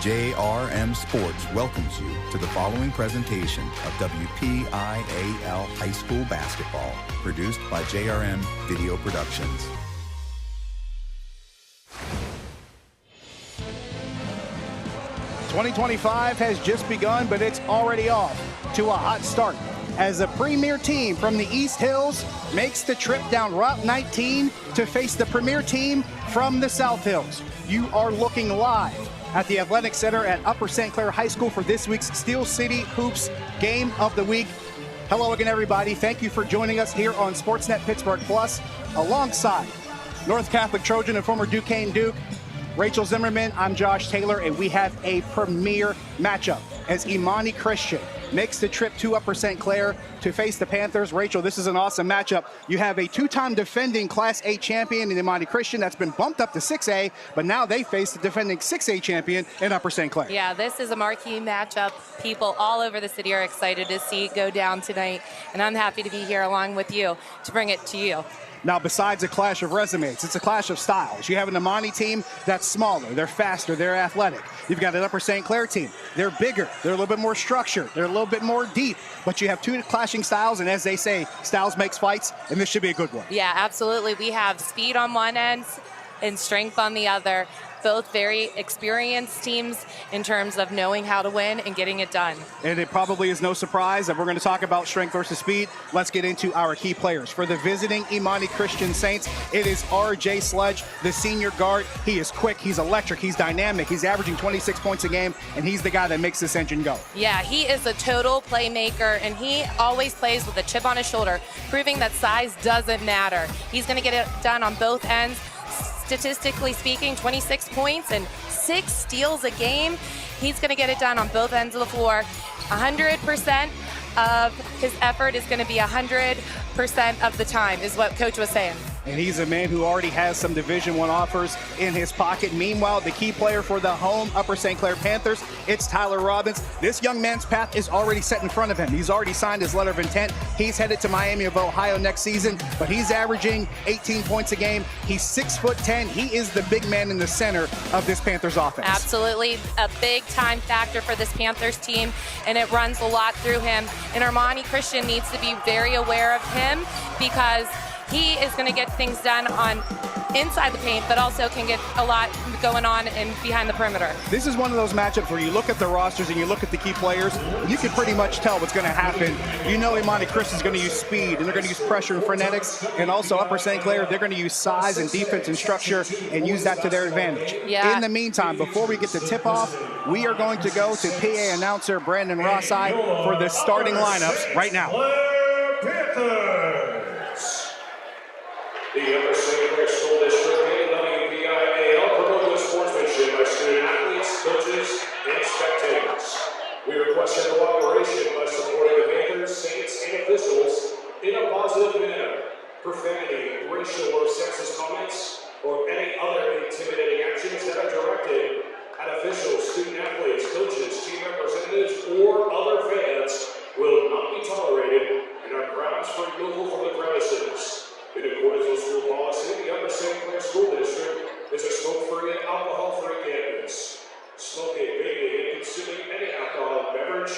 JRM Sports welcomes you to the following presentation of WPIAL High School Basketball, produced by JRM Video Productions. '25 has just begun, but it's already off to a hot start as a premier team from the East Hills makes the trip down Route 19 to face the premier team from the South Hills. You are looking live at the Athletic Center at Upper St. Clair High School for this week's Steel City Hoops Game of the Week. Hello again, everybody. Thank you for joining us here on SportsNet Pittsburgh Plus, alongside North Catholic Trojan and former Duquesne Duke, Rachel Zimmerman. I'm Josh Taylor, and we have a premier matchup as Imani Christian makes the trip to Upper St. Clair to face the Panthers. Rachel, this is an awesome matchup. You have a two-time defending Class A champion in Imani Christian that's been bumped up to 6A, but now they face the defending 6A champion in Upper St. Clair. Yeah, this is a marquee matchup. People all over the city are excited to see it go down tonight, and I'm happy to be here along with you to bring it to you. Now, besides a clash of resumes, it's a clash of styles. You have an Imani team that's smaller, they're faster, they're athletic. You've got an Upper St. Clair team. They're bigger, they're a little bit more structured, they're a little bit more deep, but you have two clashing styles, and as they say, styles makes fights, and this should be a good one. Yeah, absolutely. We have speed on one end and strength on the other. Both very experienced teams in terms of knowing how to win and getting it done. And it probably is no surprise that we're going to talk about strength versus speed. Let's get into our key players. For the visiting Imani Christian Saints, it is R.J. Sludge, the senior guard. He is quick, he's electric, he's dynamic, he's averaging 26 points a game, and he's the guy that makes this engine go. Yeah, he is a total playmaker, and he always plays with a chip on his shoulder, proving that size doesn't matter. He's going to get it done on both ends. Statistically speaking, 26 points and 6 steals a game. He's going to get it done on both ends of the floor. 100% of his effort is going to be 100% of the time, is what Coach was saying. And he's a man who already has some Division I offers in his pocket. Meanwhile, the key player for the home Upper St. Clair Panthers, it's Tyler Robbins. This young man's path is already set in front of him. He's already signed his letter of intent. He's headed to Miami of Ohio next season, but he's averaging 18 points a game. He's 6'10". He is the big man in the center of this Panthers offense. Absolutely a big time factor for this Panthers team, and it runs a lot through him. And Imani Christian needs to be very aware of him because he is going to get things done on inside the paint, but also can get a lot going on and behind the perimeter. This is one of those matchups where you look at the rosters and you look at the key players, you can pretty much tell what's going to happen. You know Imani Christian is going to use speed, and they're going to use pressure and frenetics, and also Upper St. Clair, they're going to use size and defense and structure and use that to their advantage. Yeah. In the meantime, before we get to tip-off, we are going to go to PA announcer Brandon Rossi for the starting lineups right now. The Upper St. Clair School District and WPIAL promote good sportsmanship by student athletes, coaches, and spectators. We request your cooperation by supporting the Panthers, Saints, and officials in a positive manner. Profanity, racial or sexist comments, or any other intimidating actions that are directed at officials, student athletes, coaches, team representatives, or other fans will not be tolerated and are grounds for removal from the premises. In accordance with school policy, the Upper St. Clair School District is a smoke-free and alcohol-free campus. Smoking, vaping, and consuming any alcoholic beverage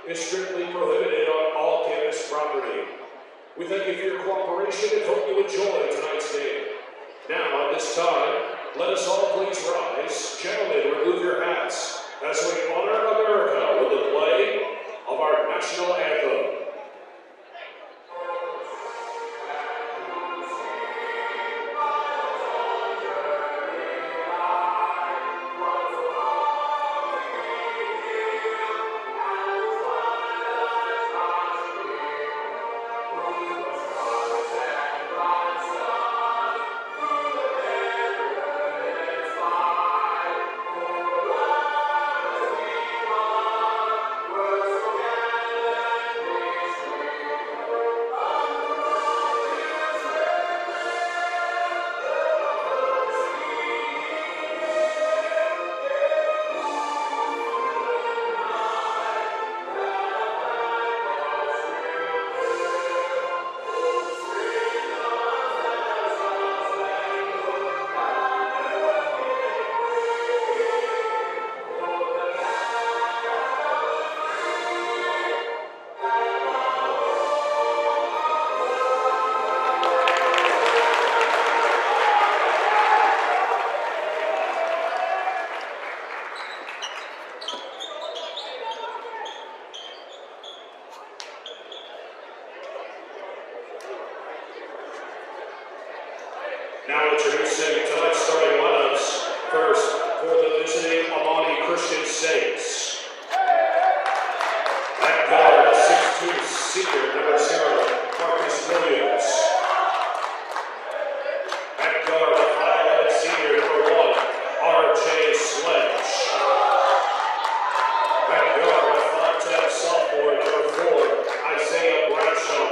is strictly prohibited on all campus property. We thank you for your cooperation and hope you enjoy tonight's game. Now, at this time, let us all please rise. Gentlemen, remove your hats as we honor America with the play of our national anthem. Now introducing tonight's starting lineups. First, for the visiting Imani Christian Saints. At guard, a 6'2" senior, number 0, Marcus Williams. At guard, a 5'11" senior, number 1, R.J. Sledge. At guard, a 5'10" sophomore, number 4, Isaiah Bradshaw.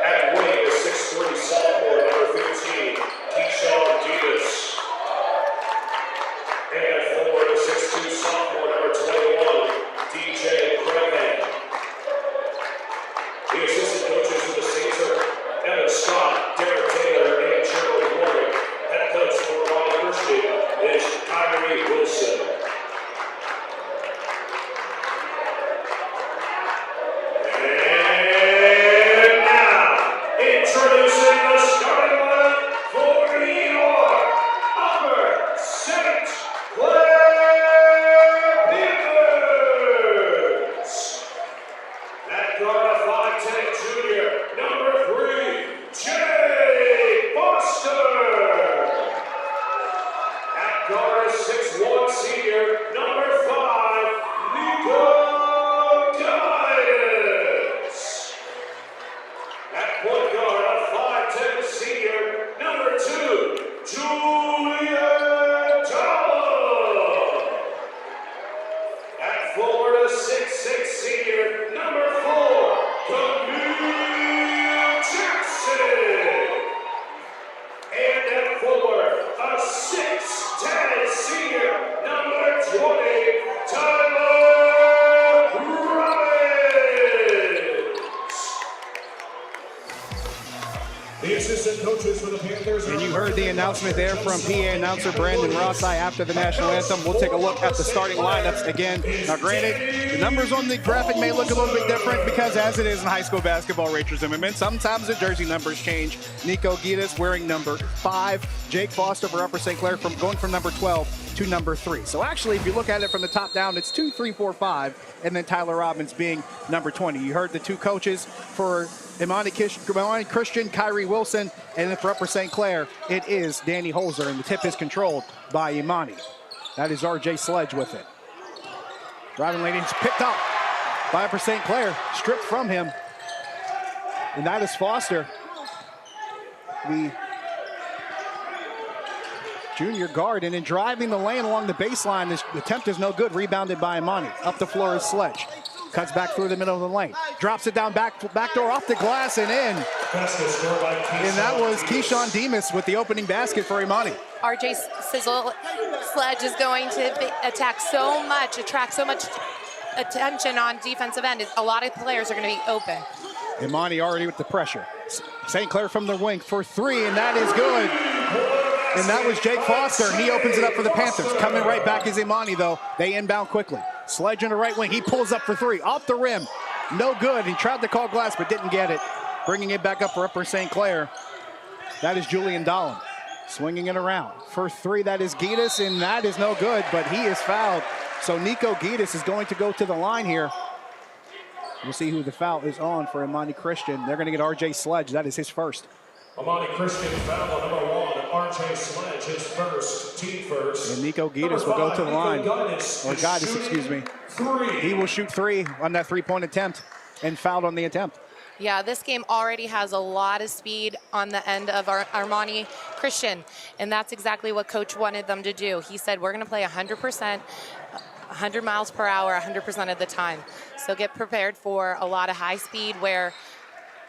At wing, a 6'3" sophomore, number 15, Keyshawn Davis. And at forward, a 6'2" sophomore, number 21, DJ Craighead. The assistant coaches for the Saints are Evan Scott, Derek Taylor, and Gerald Morgan. Head coach for Imani Christian is Kyrie Wilson. And now, introducing the starting lineup for your Upper St. Clair Panthers. At guard, a 5'10" junior, number 3, Jay Foster. At guard, a 6'1" senior, number 5, Nico Guidance. At point guard, a 5'10" senior, number 2, Julian Talon. At forward, a 6'6" senior, number 4, Camille Jackson. And at forward, a 6'10" senior, number 20, Tyler Robbins. The assistant coaches for the Panthers. And you heard the announcement there from PA announcer Brandon Rossi after the national anthem. We'll take a look at the starting lineups again. Now, granted, the numbers on the graphic may look a little bit different because, as it is in high school basketball, Rachel Zimmerman, sometimes the jersey numbers change. Nico Guidance wearing number 5. Jake Foster for Upper St. Clair going from number 12 to number 3. So actually, if you look at it from the top down, it's 2, 3, 4, 5, and then Tyler Robbins being number 20. You heard the two coaches for Imani Christian, Kyrie Wilson, and then for Upper St. Clair, it is Danny Holzer, and the tip is controlled by Imani. That is R.J. Sledge with it. Driving lane is picked up by Upper St. Clair, stripped from him, and that is Foster, the junior guard, and then driving the lane along the baseline. This attempt is no good, rebounded by Imani. Up the floor is Sledge. Cuts back through the middle of the lane. Drops it down back door off the glass and in. And that was Keyshawn Demas with the opening basket for Imani. RJ Sledge is going to attract so much attention on defensive end. A lot of players are going to be open. Imani already with the pressure. St. Clair from the wing for 3, and that is good. And that was Jake Foster, and he opens it up for the Panthers. Coming right back is Imani, though. They inbound quickly. Sledge on the right wing. He pulls up for 3. Off the rim. No good. He tried to call glass, but didn't get it. Bringing it back up for Upper St. Clair. That is Julian Dolan. Swinging it around. For 3, that is Guidance, and that is no good, but he is fouled. So Nico Guidance is going to go to the line here. We'll see who the foul is on for Imani Christian. They're going to get R.J. Sledge. That is his first. Imani Christian foul on number 1, R.J. Sledge, his first, team first. And Nico Guidance will go to the line. Guidance, excuse me. 3. He will shoot 3 on that 3-point attempt and fouled on the attempt. Yeah, this game already has a lot of speed on the end of Imani Christian, and that's exactly what Coach wanted them to do. He said, we're going to play 100%, 100 miles per hour, 100% of the time. So get prepared for a lot of high speed where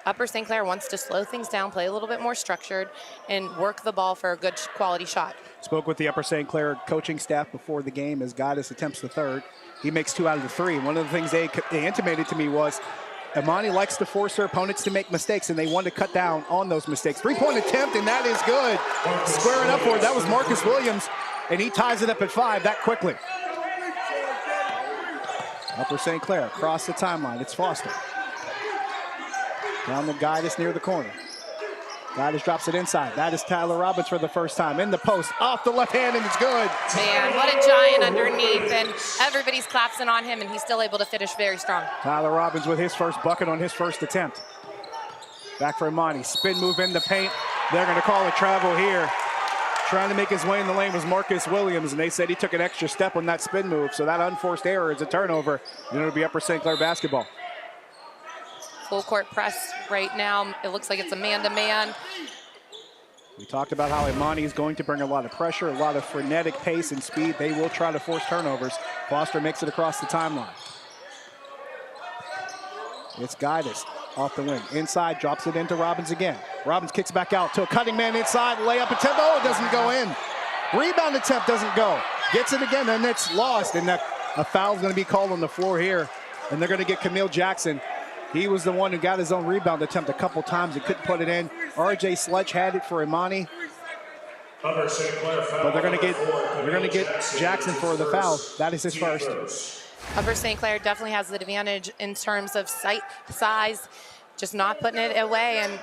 Upper St. Clair wants to slow things down, play a little bit more structured, and work the ball for a good quality shot. Spoke with the Upper St. Clair coaching staff before the game as Guidance attempts the 3rd. He makes 2 out of the 3. One of the things they intimated to me was Imani likes to force their opponents to make mistakes, and they want to cut down on those mistakes. 3-point attempt, and that is good. Squaring up for it. That was Marcus Williams, and he ties it up at 5 that quickly. Upper St. Clair across the timeline. It's Foster. Down the Guidance near the corner. Guidance drops it inside. That is Tyler Robbins for the first time. In the post, off the left hand, and it's good. Man, what a giant underneath, and everybody's collapsing on him, and he's still able to finish very strong. Tyler Robbins with his first bucket on his first attempt. Back for Imani, spin move in the paint. They're gonna call a travel here. Trying to make his way in the lane was Marcus Williams, and they said he took an extra step on that spin move, so that unforced error is a turnover, and it'll be Upper St. Clair basketball. Full court press right now. It looks like it's a man-to-man. We talked about how Imani is going to bring a lot of pressure, a lot of frenetic pace and speed. They will try to force turnovers. Foster makes it across the timeline. It's Guidus off the wing. Inside, drops it into Robbins again. Robbins kicks back out to a cutting man inside. Layup attempt. Oh, it doesn't go in. Rebound attempt doesn't go. Gets it again, and it's lost. And a foul's going to be called on the floor here. And they're going to get Camille Jackson. He was the one who got his own rebound attempt a couple times and couldn't put it in. R.J. Sledge had it for Imani. But they're going to get Jackson for the foul. That is his first. Upper St. Clair definitely has the advantage in terms of size, just not putting it away, and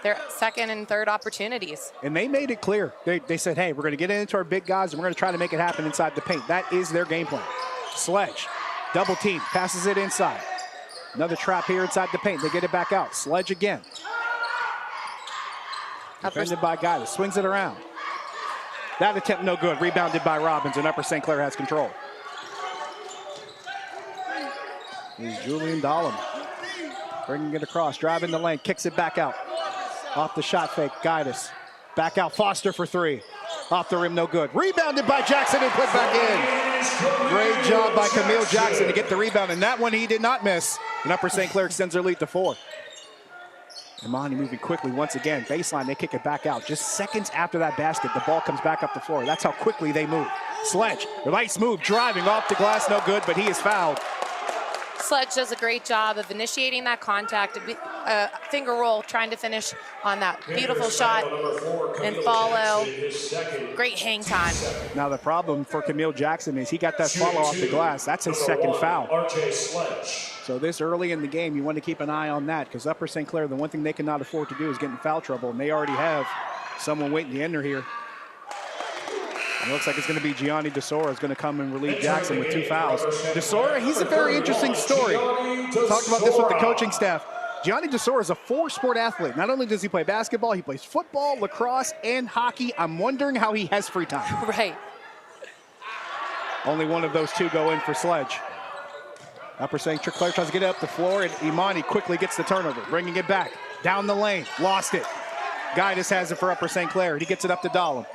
their second and third opportunities. And they made it clear. They said, hey, we're going to get into our big guys, and we're going to try to make it happen inside the paint. That is their game plan. Sledge, double team, passes it inside. Another trap here inside the paint. They get it back out. Sledge again. Defended by Guidus. Swings it around. That attempt no good. Rebounded by Robbins, and Upper St. Clair has control. Here's Julian Dahlem. Bringing it across. Driving the lane. Kicks it back out. Off the shot fake. Guidus. Back out. Foster for three. Off the rim. No good. Rebounded by Jackson and put back in. Great job by Camille Jackson to get the rebound. And that one he did not miss. And Upper St. Clair extends their lead to 4. Imani moving quickly once again. Baseline, they kick it back out. Just seconds after that basket, the ball comes back up the floor. That's how quickly they move. Sledge, nice move, driving off the glass, no good, but he is fouled. Sledge does a great job of initiating that contact, finger roll, trying to finish on that beautiful shot and follow. Great hang time. Now the problem for Camille Jackson is he got that follow off the glass. That's his second foul. So this early in the game, you want to keep an eye on that because Upper St. Clair, the one thing they cannot afford to do is get in foul trouble, and they already have someone waiting to enter here. It looks like it's going to be Gianni DeSora is going to come and relieve Jackson with 2 fouls. DeSora, he's a very interesting story. Talked about this with the coaching staff. Gianni DeSora is a 4-sport athlete. Not only does he play basketball, he plays football, lacrosse, and hockey. I'm wondering how he has free time. Right. Only one of those 2 go in for Sledge. Upper St. Clair tries to get it up the floor, and Imani quickly gets the turnover, bringing it back. Down the lane, lost it. Guidus has it for Upper St. Clair. He gets it up to Dahlem.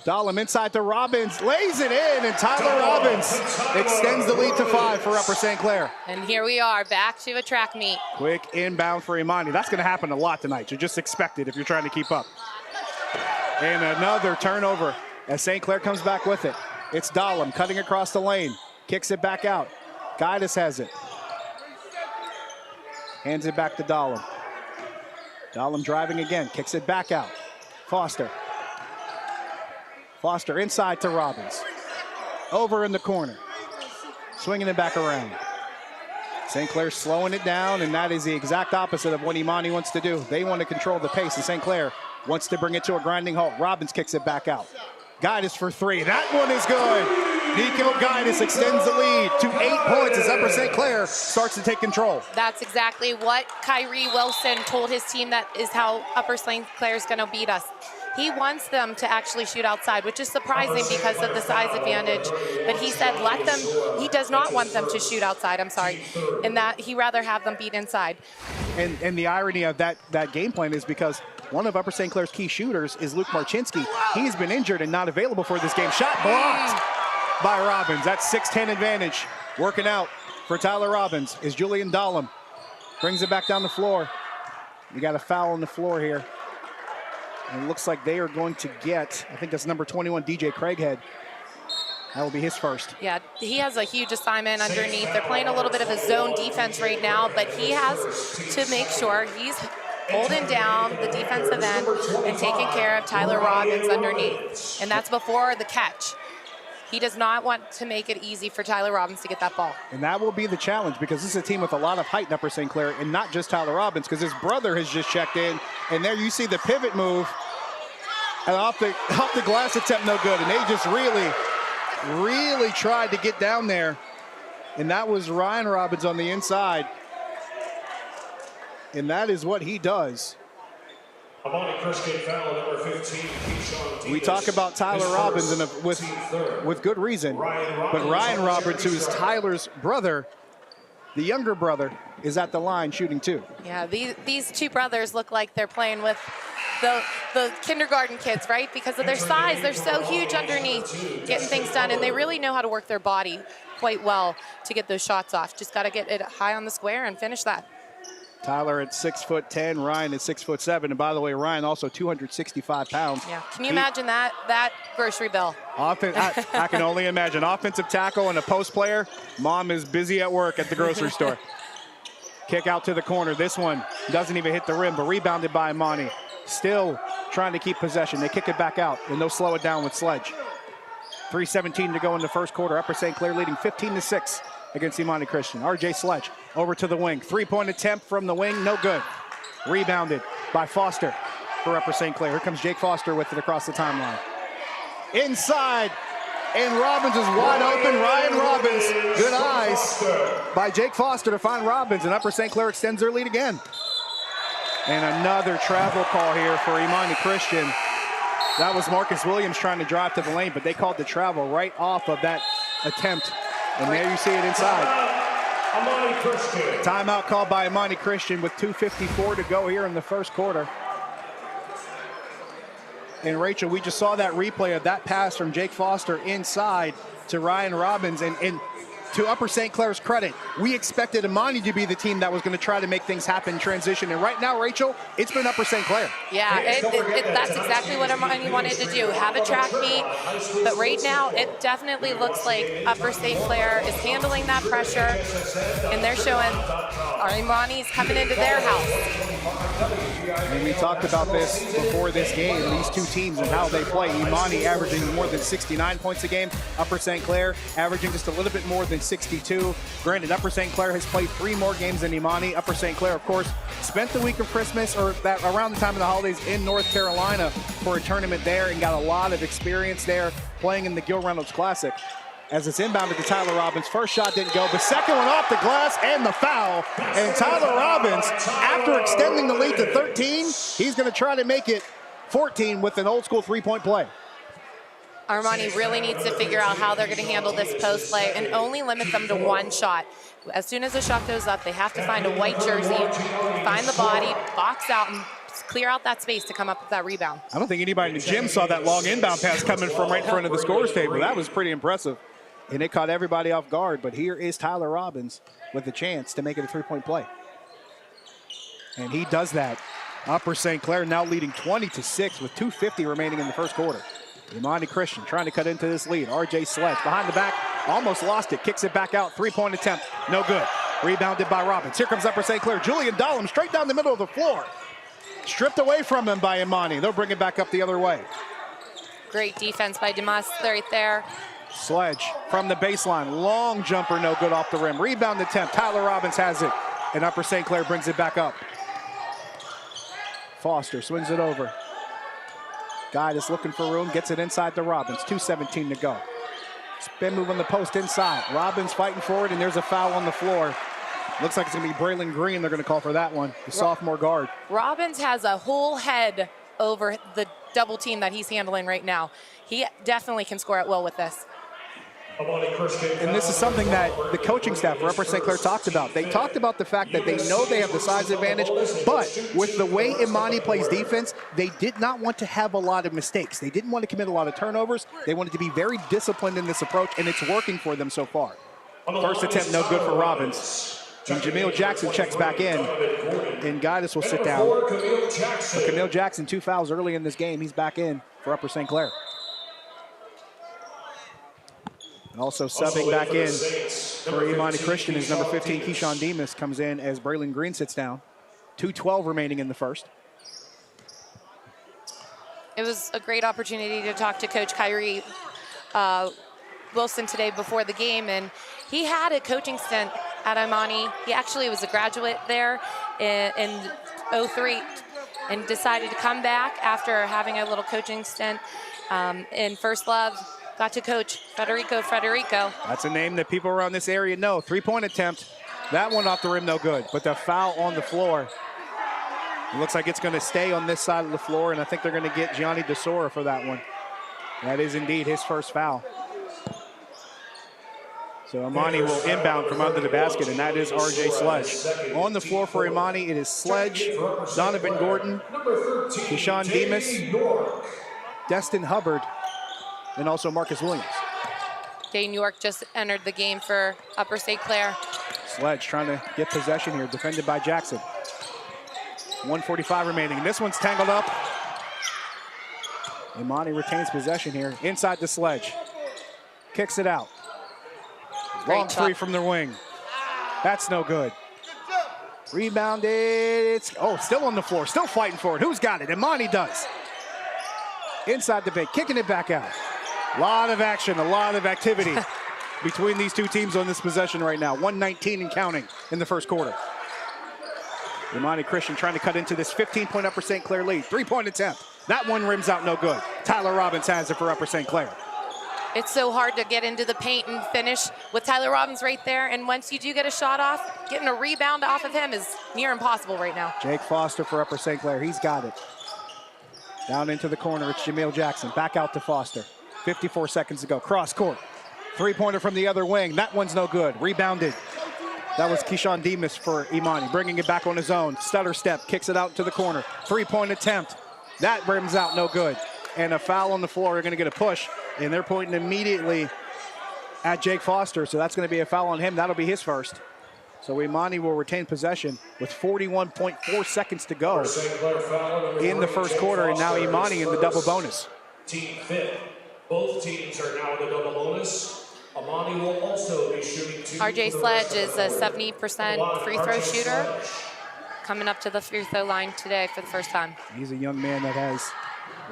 Dahlem inside to Robbins, lays it in, and Tyler Robbins extends the lead to 5 for Upper St. Clair. And here we are, back to a track meet. Quick inbound for Imani. That's going to happen a lot tonight, so just expect it if you're trying to keep up. And another turnover as St. Clair comes back with it. It's Dahlem cutting across the lane, kicks it back out. Guidus has it. Hands it back to Dahlem. Dahlem driving again, kicks it back out. Foster inside to Robbins. Over in the corner. Swinging it back around. St. Clair slowing it down, and that is the exact opposite of what Imani wants to do. They want to control the pace, and St. Clair wants to bring it to a grinding halt. Robbins kicks it back out. Guidus for 3. That one is good. Nico Guidus extends the lead to 8 points as Upper St. Clair starts to take control. That's exactly what Kyrie Wilson told his team. That is how Upper St. Clair is going to beat us. He wants them to actually shoot outside, which is surprising because of the size advantage. But he said he does not want them to shoot outside, and that he rather have them beat inside. And the irony of that game plan is because one of Upper St. Clair's key shooters is Luke Marchinsky. He's been injured and not available for this game. Shot blocked by Robbins. That's 6-10 advantage. Working out for Tyler Robbins is Julian Dahlem. Brings it back down the floor. We got a foul on the floor here. And it looks like they are going to get, I think that's number 21, DJ Craighead. That will be his first. Yeah, he has a huge assignment underneath. They're playing a little bit of a zone defense right now, but he has to make sure he's holding down the defensive end and taking care of Tyler Robbins underneath. And that's before the catch. He does not want to make it easy for Tyler Robbins to get that ball. And that will be the challenge because this is a team with a lot of height in Upper St. Clair, and not just Tyler Robbins, because his brother has just checked in. And there you see the pivot move. And off the glass attempt, no good. And they just really tried to get down there. And that was Ryan Robbins on the inside. And that is what he does. Imani Christian foul number 15, Keyshawn We talk about Tyler Robbins and with good reason. But Ryan Roberts, who is Tyler's brother, the younger brother, is at the line shooting too. Yeah, these two brothers look like they're playing with the kindergarten kids, right? Because of their size, they're so huge underneath, getting things done, and they really know how to work their body quite well to get those shots off. Just got to get it high on the square and finish that. Tyler at 6'10", Ryan at 6'7", and by the way, Ryan also 265 pounds. Yeah, can you imagine that grocery bill? I can only imagine. Offensive tackle and a post player. Mom is busy at work at the grocery store. Kick out to the corner. This one doesn't even hit the rim, but rebounded by Imani. Still trying to keep possession. They kick it back out, and they'll slow it down with Sledge. 3:17 to go in the first quarter. Upper St. Clair leading 15-6 against Imani Christian. RJ Sledge over to the wing. Three-point attempt from the wing, no good. Rebounded by Foster for Upper St. Clair. Here comes Jake Foster with it across the timeline. Inside, and Robbins is wide open. Ryan Robbins, good eyes by Jake Foster to find Robbins, and Upper St. Clair extends their lead again. And another travel call here for Imani Christian. That was Marcus Williams trying to drive to the lane, but they called the travel right off of that attempt. And there you see it inside. Timeout called by Imani Christian with 2:54 to go here in the first quarter. And Rachel, we just saw that replay of that pass from Jake Foster inside to Ryan Robbins. And to Upper St. Clair's credit, we expected Imani to be the team that was going to try to make things happen, transition. And right now, Rachel, it's been Upper St. Clair. Yeah, that's exactly what Imani wanted to do, have a track meet. But right now, it definitely looks like Upper St. Clair is handling that pressure, and they're showing our Imani's coming into their house. And we talked about this before this game, these two teams and how they play. Imani averaging more than 69 points a game. Upper St. Clair averaging just a little bit more than 62. Granted, Upper St. Clair has played 3 more games than Imani. Upper St. Clair, of course, spent the week of Christmas or that around the time of the holidays in North Carolina for a tournament there and got a lot of experience there playing in the Gil Reynolds Classic. As it's inbounded to Tyler Robbins. First shot didn't go, but second one off the glass and the foul. And Tyler Robbins, after extending the lead to 13, he's going to try to make it 14 with an old school three-point play. Imani really needs to figure out how they're going to handle this post play and only limit them to one shot. As soon as the shot goes up, they have to find a white jersey, find the body, box out, and clear out that space to come up with that rebound. I don't think anybody in the gym saw that long inbound pass coming from right in front of the scorer's table. That was pretty impressive. And it caught everybody off guard. But here is Tyler Robbins with the chance to make it a three-point play. And he does that. Upper St. Clair now leading 20-6 with 2:50 remaining in the first quarter. Imani Christian trying to cut into this lead. RJ Sledge behind the back, almost lost it, kicks it back out. Three-point attempt, no good. Rebounded by Robbins. Here comes Upper St. Clair. Julian Dollum straight down the middle of the floor. Stripped away from him by Imani. They'll bring it back up the other way. Great defense by Demas right there. Sledge from the baseline. Long jumper, no good off the rim. Rebound attempt. Tyler Robbins has it. And Upper St. Clair brings it back up. Foster swings it over. Guy that's looking for room, gets it inside to Robbins. 2:17 to go. Spin move on the post inside. Robbins fighting forward, and there's a foul on the floor. Looks like it's going to be Braylon Green they're going to call for that one, the sophomore guard. Robbins has a whole head over the double team that he's handling right now. He definitely can score at will with this. And this is something that the coaching staff for Upper St. Clair talked about. They talked about the fact that they know they have the size advantage, but with the way Imani plays defense, they did not want to have a lot of mistakes. They didn't want to commit a lot of turnovers. They wanted to be very disciplined in this approach, and it's working for them so far. First attempt, no good for Robbins. And Jameel Jackson checks back in, and Guidus will sit down. But Camille Jackson, 2 fouls early in this game. He's back in for Upper St. Clair. Also subbing back in for Imani Christian is number 15, Keyshawn Demas, comes in as Braylon Green sits down. 2:12 remaining in the first. It was a great opportunity to talk to Coach Kyrie Wilson today before the game, and he had a coaching stint at Imani. He actually was a graduate there in 03 and decided to come back after having a little coaching stint in First Love. Got to coach Federico. That's a name that people around this area know. Three-point attempt. That one off the rim, no good. But the foul on the floor It looks like it's going to stay on this side of the floor, and I think they're going to get Gianni DeSora for that one. That is indeed his first foul. So Imani will inbound from under the basket, and that is R.J. Sledge. On the floor for Imani, it is Sledge, Donovan Gordon, Keyshawn Demas, Destin Hubbard, and also Marcus Williams. Dane York just entered the game for Upper St. Clair. Sledge trying to get possession here, defended by Jackson. 1:45 remaining. This one's tangled up. Imani retains possession here. Inside the Sledge. Kicks it out. Long three from the wing. That's no good. Rebounded. It's still on the floor. Still fighting for it. Who's got it? Imani does. Inside the paint. Kicking it back out. A lot of action. A lot of activity between these two teams on this possession right now. 119 and counting in the first quarter. Imani Christian trying to cut into this 15-point Upper St. Clair lead. 3-point attempt. That one rims out no good. Tyler Robbins has it for Upper St. Clair. It's so hard to get into the paint and finish with Tyler Robbins right there. And once you do get a shot off, getting a rebound off of him is near impossible right now. Jake Foster for Upper St. Clair. He's got it. Down into the corner. It's Jameel Jackson. Back out to Foster. 54 seconds to go. Cross court. Three-pointer from the other wing. That one's no good. Rebounded. That was Keyshawn Demas for Imani. Bringing it back on his own. Stutter step. Kicks it out to the corner. Three-point attempt. That rims out no good. And a foul on the floor. They're going to get a push. And they're pointing immediately at Jake Foster. So that's going to be a foul on him. That'll be his first. So Imani will retain possession with 41.4 seconds to go in the first quarter. And now Imani in the double bonus. Team fifth. Both teams are now in the double bonus. Imani will also be shooting two. R.J. Sledge is a 70% free throw shooter. Coming up to the free throw line today for the first time. He's a young man that has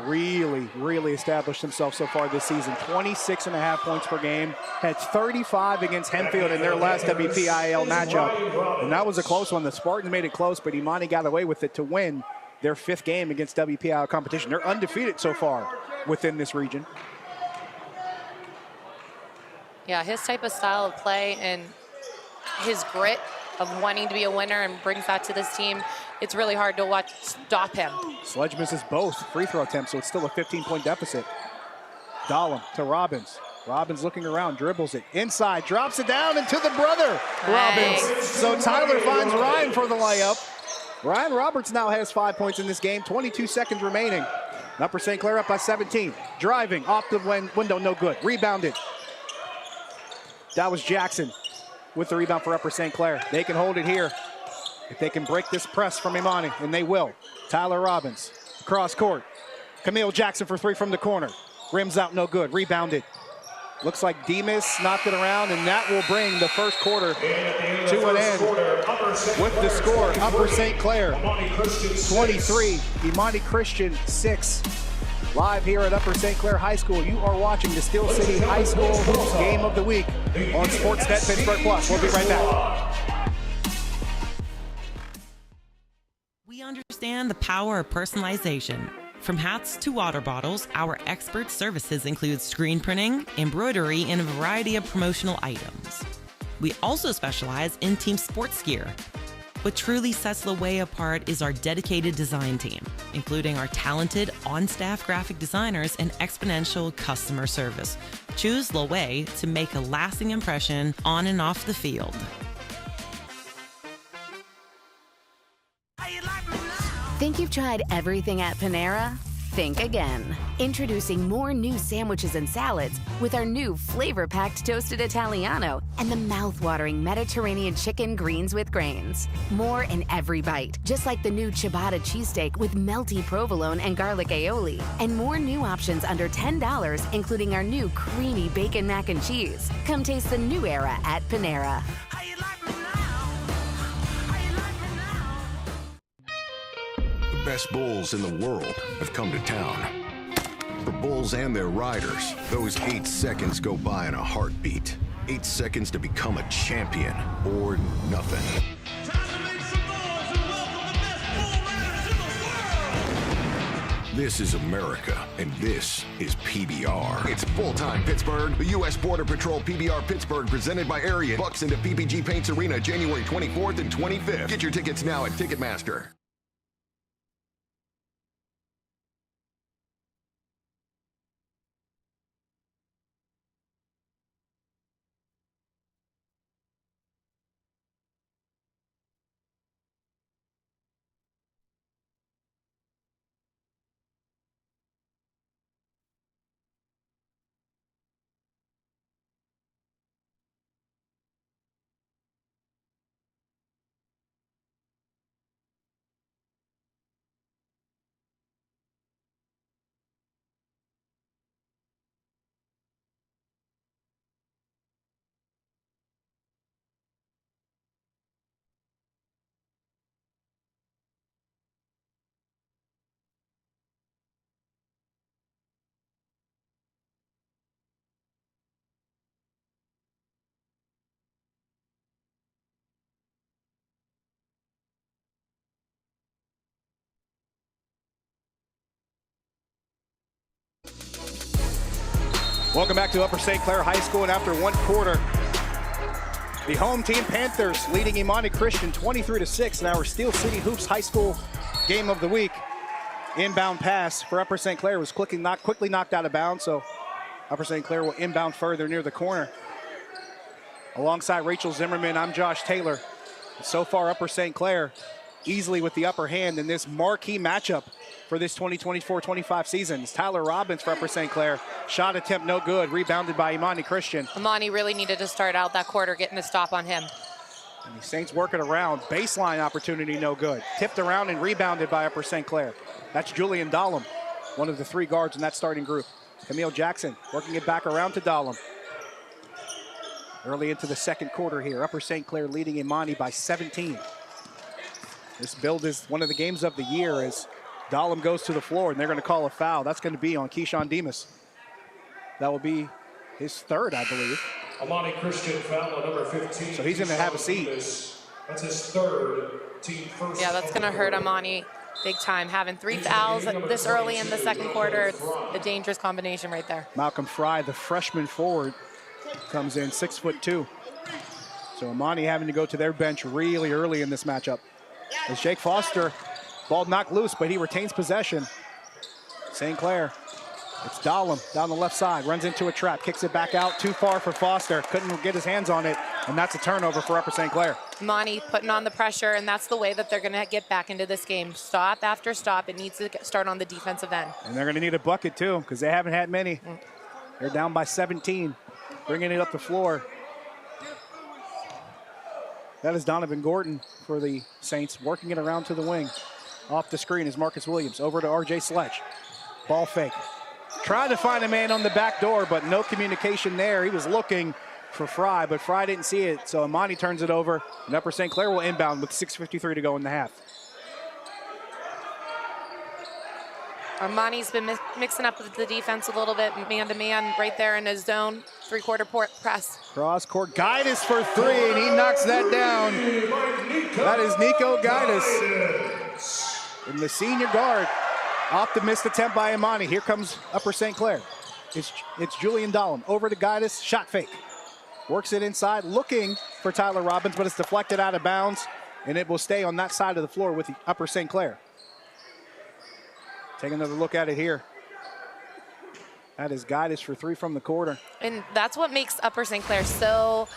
really established himself so far this season. 26.5 points per game. Had 35 against Hempfield in their last WPIAL matchup. And that was a close one. The Spartans made it close, but Imani got away with it to win their 5th game against WPIAL competition. They're undefeated so far within this region. Yeah, his type of style of play and his grit of wanting to be a winner and brings that to this team, it's really hard to stop him. Sledge misses both free throw attempts, so it's still a 15-point deficit. Dahlem to Robbins. Robbins looking around, dribbles it inside, drops it down into the brother, Robbins. So Tyler finds Ryan for the layup. Ryan Roberts now has 5 points in this game, 22 seconds remaining. Upper St. Clair up by 17. Driving off the window, no good. Rebounded. That was Jackson with the rebound for Upper St. Clair. They can hold it here if they can break this press from Imani, and they will. Tyler Robbins, cross court. Camille Jackson for three from the corner. Rims out, no good. Rebounded. Looks like Demas knocked it around, and that will bring the first quarter to an end with the score. Upper St. Clair 23, Imani Christian 6. Live here at Upper St. Clair High School, you are watching the Steel City High School Hoops Game of the Week on SportsNet Pittsburgh Plus. We'll be right back. We understand the power of personalization. From hats to water bottles, our expert services include screen printing, embroidery, and a variety of promotional items. We also specialize in team sports gear. What truly sets Loewe apart is our dedicated design team, including our talented on-staff graphic designers and exponential customer service. Choose Loewe to make a lasting impression on and off the field. Think you've tried everything at Panera? Think again. Introducing more new sandwiches and salads with our new flavor-packed Toasted Italiano and the mouth-watering Mediterranean chicken greens with grains. More in every bite, just like the new ciabatta cheesesteak with melty provolone and garlic aioli. And more new options under $10, including our new creamy bacon mac and cheese. Come taste the new era at Panera. Best bulls in the world have come to town. For bulls and their riders, those 8 seconds go by in a heartbeat. 8 seconds to become a champion, or nothing. This is America, and this is PBR. It's full-time Pittsburgh. The U.S. Border Patrol PBR Pittsburgh, presented by Ariat, bucks into PPG Paints Arena January 24th and 25th. Get your tickets now at Ticketmaster. Welcome back to Upper St. Clair High School, and after one quarter, the home team Panthers leading Imani Christian 23-6 in our Steel City Hoops High School Game of the Week. Inbound pass for Upper St. Clair was quickly knocked out of bounds, so Upper St. Clair will inbound further near the corner. Alongside Rachel Zimmerman, I'm Josh Taylor. So far, Upper St. Clair easily with the upper hand in this marquee matchup for this 2024-25 season. It's Tyler Robbins for Upper St. Clair. Shot attempt no good, rebounded by Imani Christian. Imani really needed to start out that quarter getting a stop on him. And the Saints working around. Baseline opportunity no good. Tipped around and rebounded by Upper St. Clair. That's Julian Dahlem, one of the three guards in that starting group. Camille Jackson working it back around to Dahlem. Early into the second quarter here, Upper St. Clair leading Imani by 17. This build is one of the games of the year as Dahlem goes to the floor, and they're going to call a foul. That's going to be on Keyshawn Demas. That will be his third, I believe. Imani Christian foul on number 15. So he's going to have a seat. That's his third, team first. Yeah, that's going to hurt Imani big time. Having 3 fouls this early in the second quarter, it's a dangerous combination right there. Malcolm Fry, the freshman forward, comes in 6'2". So Imani having to go to their bench really early in this matchup. As Jake Foster, ball knocked loose, but he retains possession. St. Clair, it's Dahlem down the left side, runs into a trap, kicks it back out, too far for Foster, couldn't get his hands on it, and that's a turnover for Upper St. Clair. Imani putting on the pressure, and that's the way that they're gonna get back into this game. Stop after stop, it needs to start on the defensive end. And they're gonna need a bucket too, because they haven't had many. They're down by 17, bringing it up the floor. That is Donovan Gordon for the Saints, working it around to the wing. Off the screen is Marcus Williams, over to RJ Sledge. Ball fake. Tried to find a man on the back door, but no communication there. He was looking for Fry, but Fry didn't see it, so Imani turns it over, and Upper St. Clair will inbound with 6:53 to go in the half. Imani's been mixing up with the defense a little bit, man-to-man right there in his zone, three-quarter press. Cross-court Guidus for three, and he knocks that down. That is Nico Guidus. And the senior guard, off the missed attempt by Imani. Here comes Upper St. Clair. It's Julian Dahlem, over to Guidus, shot fake. Works it inside, looking for Tyler Robbins, but it's deflected out of bounds, and it will stay on that side of the floor with the Upper St. Clair. Take another look at it here. That is Guidus for three from the corner. And that's what makes Upper St. Clair so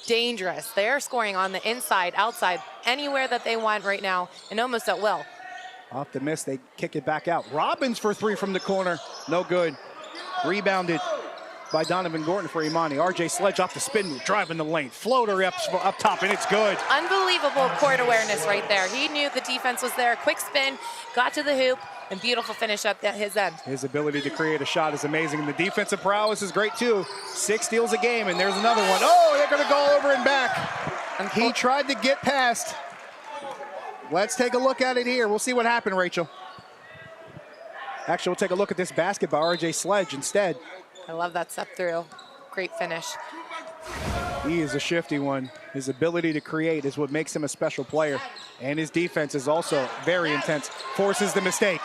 dangerous. They're scoring on the inside, outside, anywhere that they want right now, and almost at will. Off the miss, they kick it back out. Robbins for three from the corner, no good. Rebounded by Donovan Gordon for Imani. RJ Sledge off the spin move, driving the lane. Floater up top, and it's good. Unbelievable court awareness right there. He knew the defense was there. Quick spin, got to the hoop, and beautiful finish at his end. His ability to create a shot is amazing, and the defensive prowess is great too. 6 steals a game, and there's another one. Oh, they're gonna go over and back. He tried to get past. Let's take a look at it here. We'll see what happened, Rachel. Actually, we'll take a look at this basket by RJ Sledge instead. I love that step through. Great finish. He is a shifty one. His ability to create is what makes him a special player. And his defense is also very intense. Forces the mistake.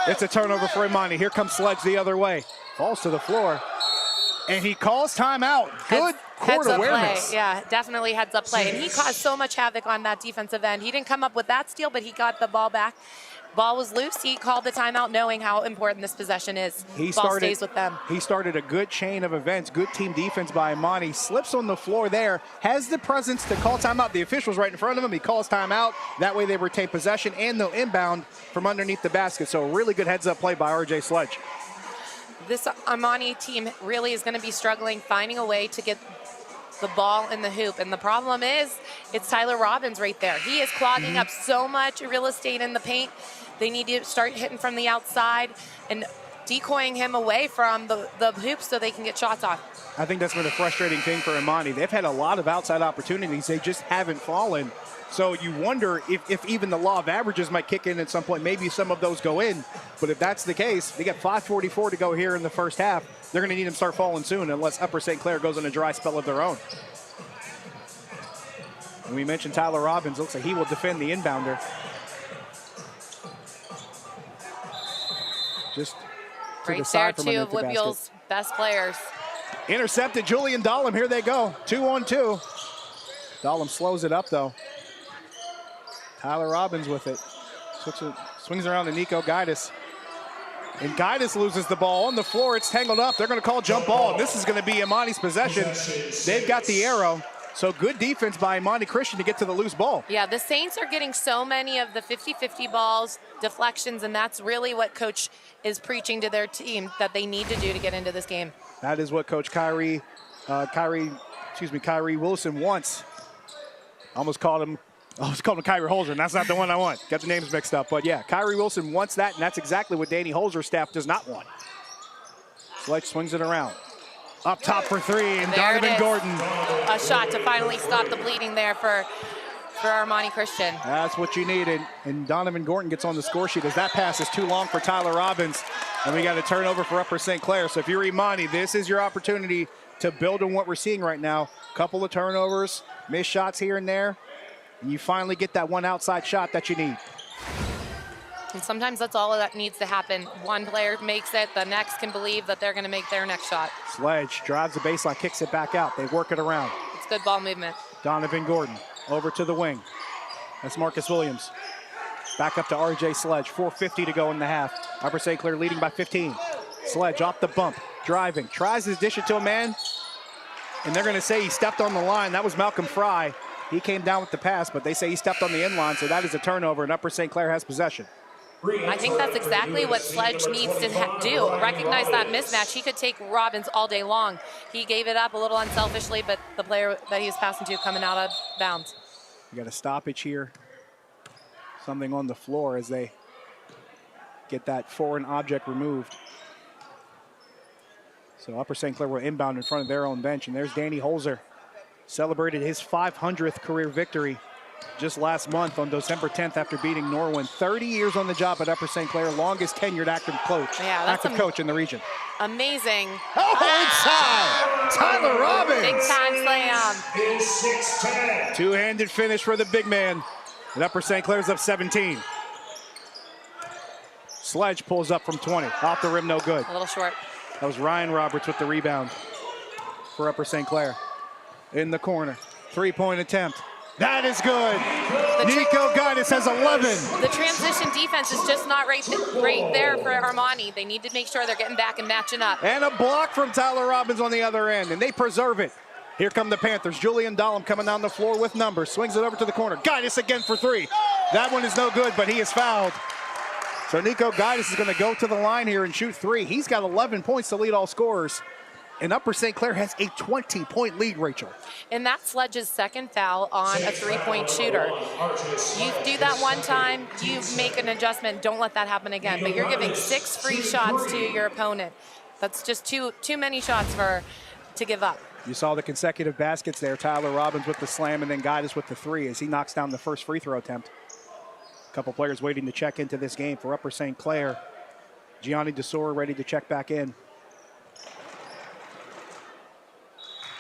It's a turnover for Imani. Here comes Sledge the other way. Falls to the floor. And he calls timeout. Good court awareness. Play. Yeah, definitely heads up play. And he caused so much havoc on that defensive end. He didn't come up with that steal, but he got the ball back. Ball was loose. He called the timeout knowing how important this possession is. Ball stays with them. He started a good chain of events. Good team defense by Imani. Slips on the floor there. Has the presence to call timeout. The official's right in front of him. He calls timeout. That way they retain possession and they'll inbound from underneath the basket. So a really good heads-up play by RJ Sledge. This Imani team really is going to be struggling finding a way to get the ball in the hoop. And the problem is, it's Tyler Robbins right there. He is clogging up so much real estate in the paint. They need to start hitting from the outside and decoying him away from the hoop so they can get shots off. I think that's been a frustrating thing for Imani. They've had a lot of outside opportunities. They just haven't fallen. So you wonder if even the law of averages might kick in at some point. Maybe some of those go in. But if that's the case, they got 5:44 to go here in the first half. They're going to need them to start falling soon unless Upper St. Clair goes on a dry spell of their own. And we mentioned Tyler Robbins. Looks like he will defend the inbounder. Just to right the side there, from too, of underneath the WPIAL's basket. best players. Intercepted Julian Dahlem. Here they go. 2-on-2. Dahlem slows it up, though. Tyler Robbins with it. Swings around to Nico Gaitis. And Gaitis loses the ball on the floor. It's tangled up. They're going to call jump ball. And this is going to be Imani's possession. They've got the arrow. So good defense by Imani Christian to get to the loose ball. Yeah, the Saints are getting so many of the 50-50 balls, deflections, and that's really what Coach is preaching to their team that they need to do to get into this game. That is what Coach Kyrie Wilson wants. I almost called him Kyrie Holzer, and that's not the one I want. Got the names mixed up. But yeah, Kyrie Wilson wants that, and that's exactly what Danny Holzer's staff does not want. Sledge swings it around. Up top for three, and Donovan Gordon. A shot to finally stop the bleeding there for Imani Christian. That's what you needed. And Donovan Gordon gets on the score sheet as that pass is too long for Tyler Robbins. And we got a turnover for Upper St. Clair. So if you're Imani, this is your opportunity to build on what we're seeing right now. Couple of turnovers, missed shots here and there. And you finally get that one outside shot that you need. And sometimes that's all that needs to happen. One player makes it, the next can believe that they're going to make their next shot. Sledge drives the baseline, kicks it back out. They work it around. It's good ball movement. Donovan Gordon over to the wing. That's Marcus Williams. Back up to RJ Sledge. 4:50 to go in the half. Upper St. Clair leading by 15. Sledge off the bump, driving, tries to dish it to a man. And they're going to say he stepped on the line. That was Malcolm Fry. He came down with the pass, but they say he stepped on the end line, so that is a turnover, and Upper St. Clair has possession. I think that's exactly what Sledge needs to do. Recognize that mismatch. He could take Robbins all day long. He gave it up a little unselfishly, but the player that he was passing to coming out of bounds. You got a stoppage here. Something on the floor as they get that foreign object removed. So Upper St. Clair will inbound in front of their own bench, and there's Danny Holzer. Celebrated his 500th career victory just last month on December 10th after beating Norwin. 30 years on the job at Upper St. Clair, longest tenured active coach in the region. Amazing. Oh, inside! Tyler Robbins! Big time slam. Two-handed finish for the big man. And Upper St. Clair's up 17. Sledge pulls up from 20. Off the rim, no good. A little short. That was Ryan Roberts with the rebound for Upper St. Clair. In the corner. Three-point attempt. That is good. Nico Gaitis has 11. The transition defense is just not right there for Imani. They need to make sure they're getting back and matching up. And a block from Tyler Robbins on the other end, and they preserve it. Here come the Panthers. Julian Dahlem coming down the floor with numbers. Swings it over to the corner. Gaitis again for three. That one is no good, but he is fouled. So Nico Gaitis is going to go to the line here and shoot three. He's got 11 points to lead all scorers. And Upper St. Clair has a 20-point lead, Rachel. And that's Sledge's second foul on a three-point shooter. You do that one time, you make an adjustment, don't let that happen again. But you're giving 6 free shots to your opponent. That's just too many shots to give up. You saw the consecutive baskets there. Tyler Robbins with the slam and then Gaitis with the three as he knocks down the first free throw attempt. A couple players waiting to check into this game for Upper St. Clair. Gianni DeSora ready to check back in.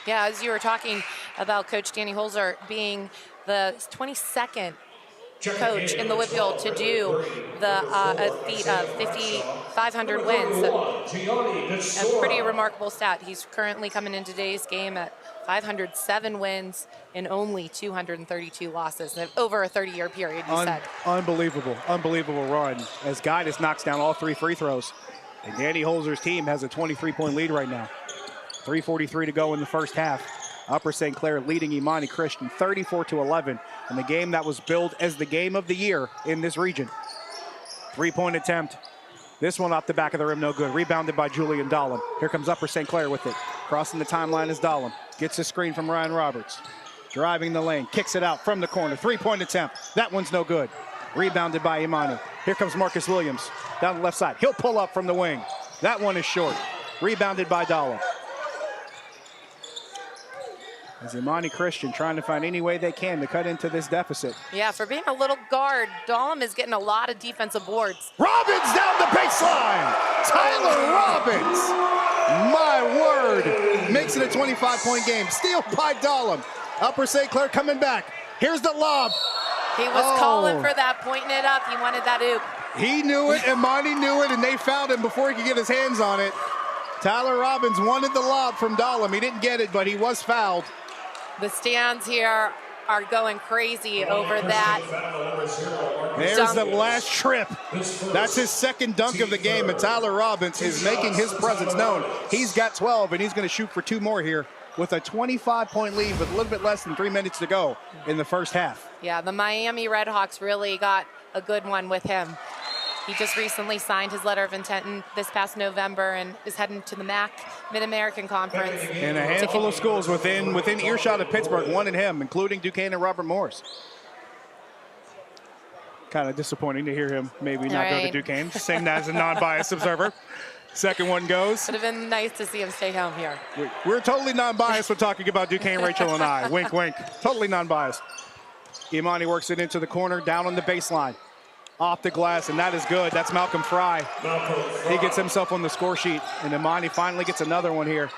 Yeah, as you were talking about Coach Danny Holzer being the 22nd coach in the WPIAL to do the feat of 500 wins. A pretty remarkable stat. He's currently coming in today's game at 507 wins and only 232 losses over a 30-year period, you said. Unbelievable run as Gaitis knocks down all 3 free throws. And Danny Holzer's team has a 23-point lead right now. 3:43 to go in the first half. Upper St. Clair leading Imani Christian 34-11 in the game that was billed as the game of the year in this region. 3-point attempt. This one off the back of the rim, no good. Rebounded by Julian Dahlem. Here comes Upper St. Clair with it. Crossing the timeline is Dahlem. Gets a screen from Ryan Roberts. Driving the lane, kicks it out from the corner. 3-point attempt. That one's no good. Rebounded by Imani. Here comes Marcus Williams down the left side. He'll pull up from the wing. That one is short. Rebounded by Dahlem. As Imani Christian trying to find any way they can to cut into this deficit. Yeah, for being a little guard, Dahlem is getting a lot of defensive boards. Robbins down the baseline. Tyler Robbins. My word. Makes it a 25-point game. Steal by Dahlem. Upper St. Clair coming back. Here's the lob. He was calling for that, pointing it up. He wanted that oop. He knew it, Imani knew it, and they fouled him before he could get his hands on it. Tyler Robbins wanted the lob from Dahlem. He didn't get it, but he was fouled. The stands here are going crazy over that. There's the last trip. That's his second dunk of the game, and Tyler Robbins is making his presence known. He's got 12, and he's going to shoot for 2 more here with a 25-point lead with a little bit less than 3 minutes to go in the first half. Yeah, the Miami Redhawks really got a good one with him. He just recently signed his letter of intent this past November and is heading to the MAC, Mid-American Conference. And a handful of schools within earshot of Pittsburgh wanted him, including Duquesne and Robert Morris. Kind of disappointing to hear him maybe not go to Duquesne, same as a non-biased observer. Second one goes. Would have been nice to see him stay home here. We're totally non-biased when talking about Duquesne, Rachel and I. Wink, wink. Totally non-biased. Imani works it into the corner, down on the baseline. Off the glass, and that is good. That's Malcolm Fry. He gets himself on the score sheet, and Imani finally gets another one here.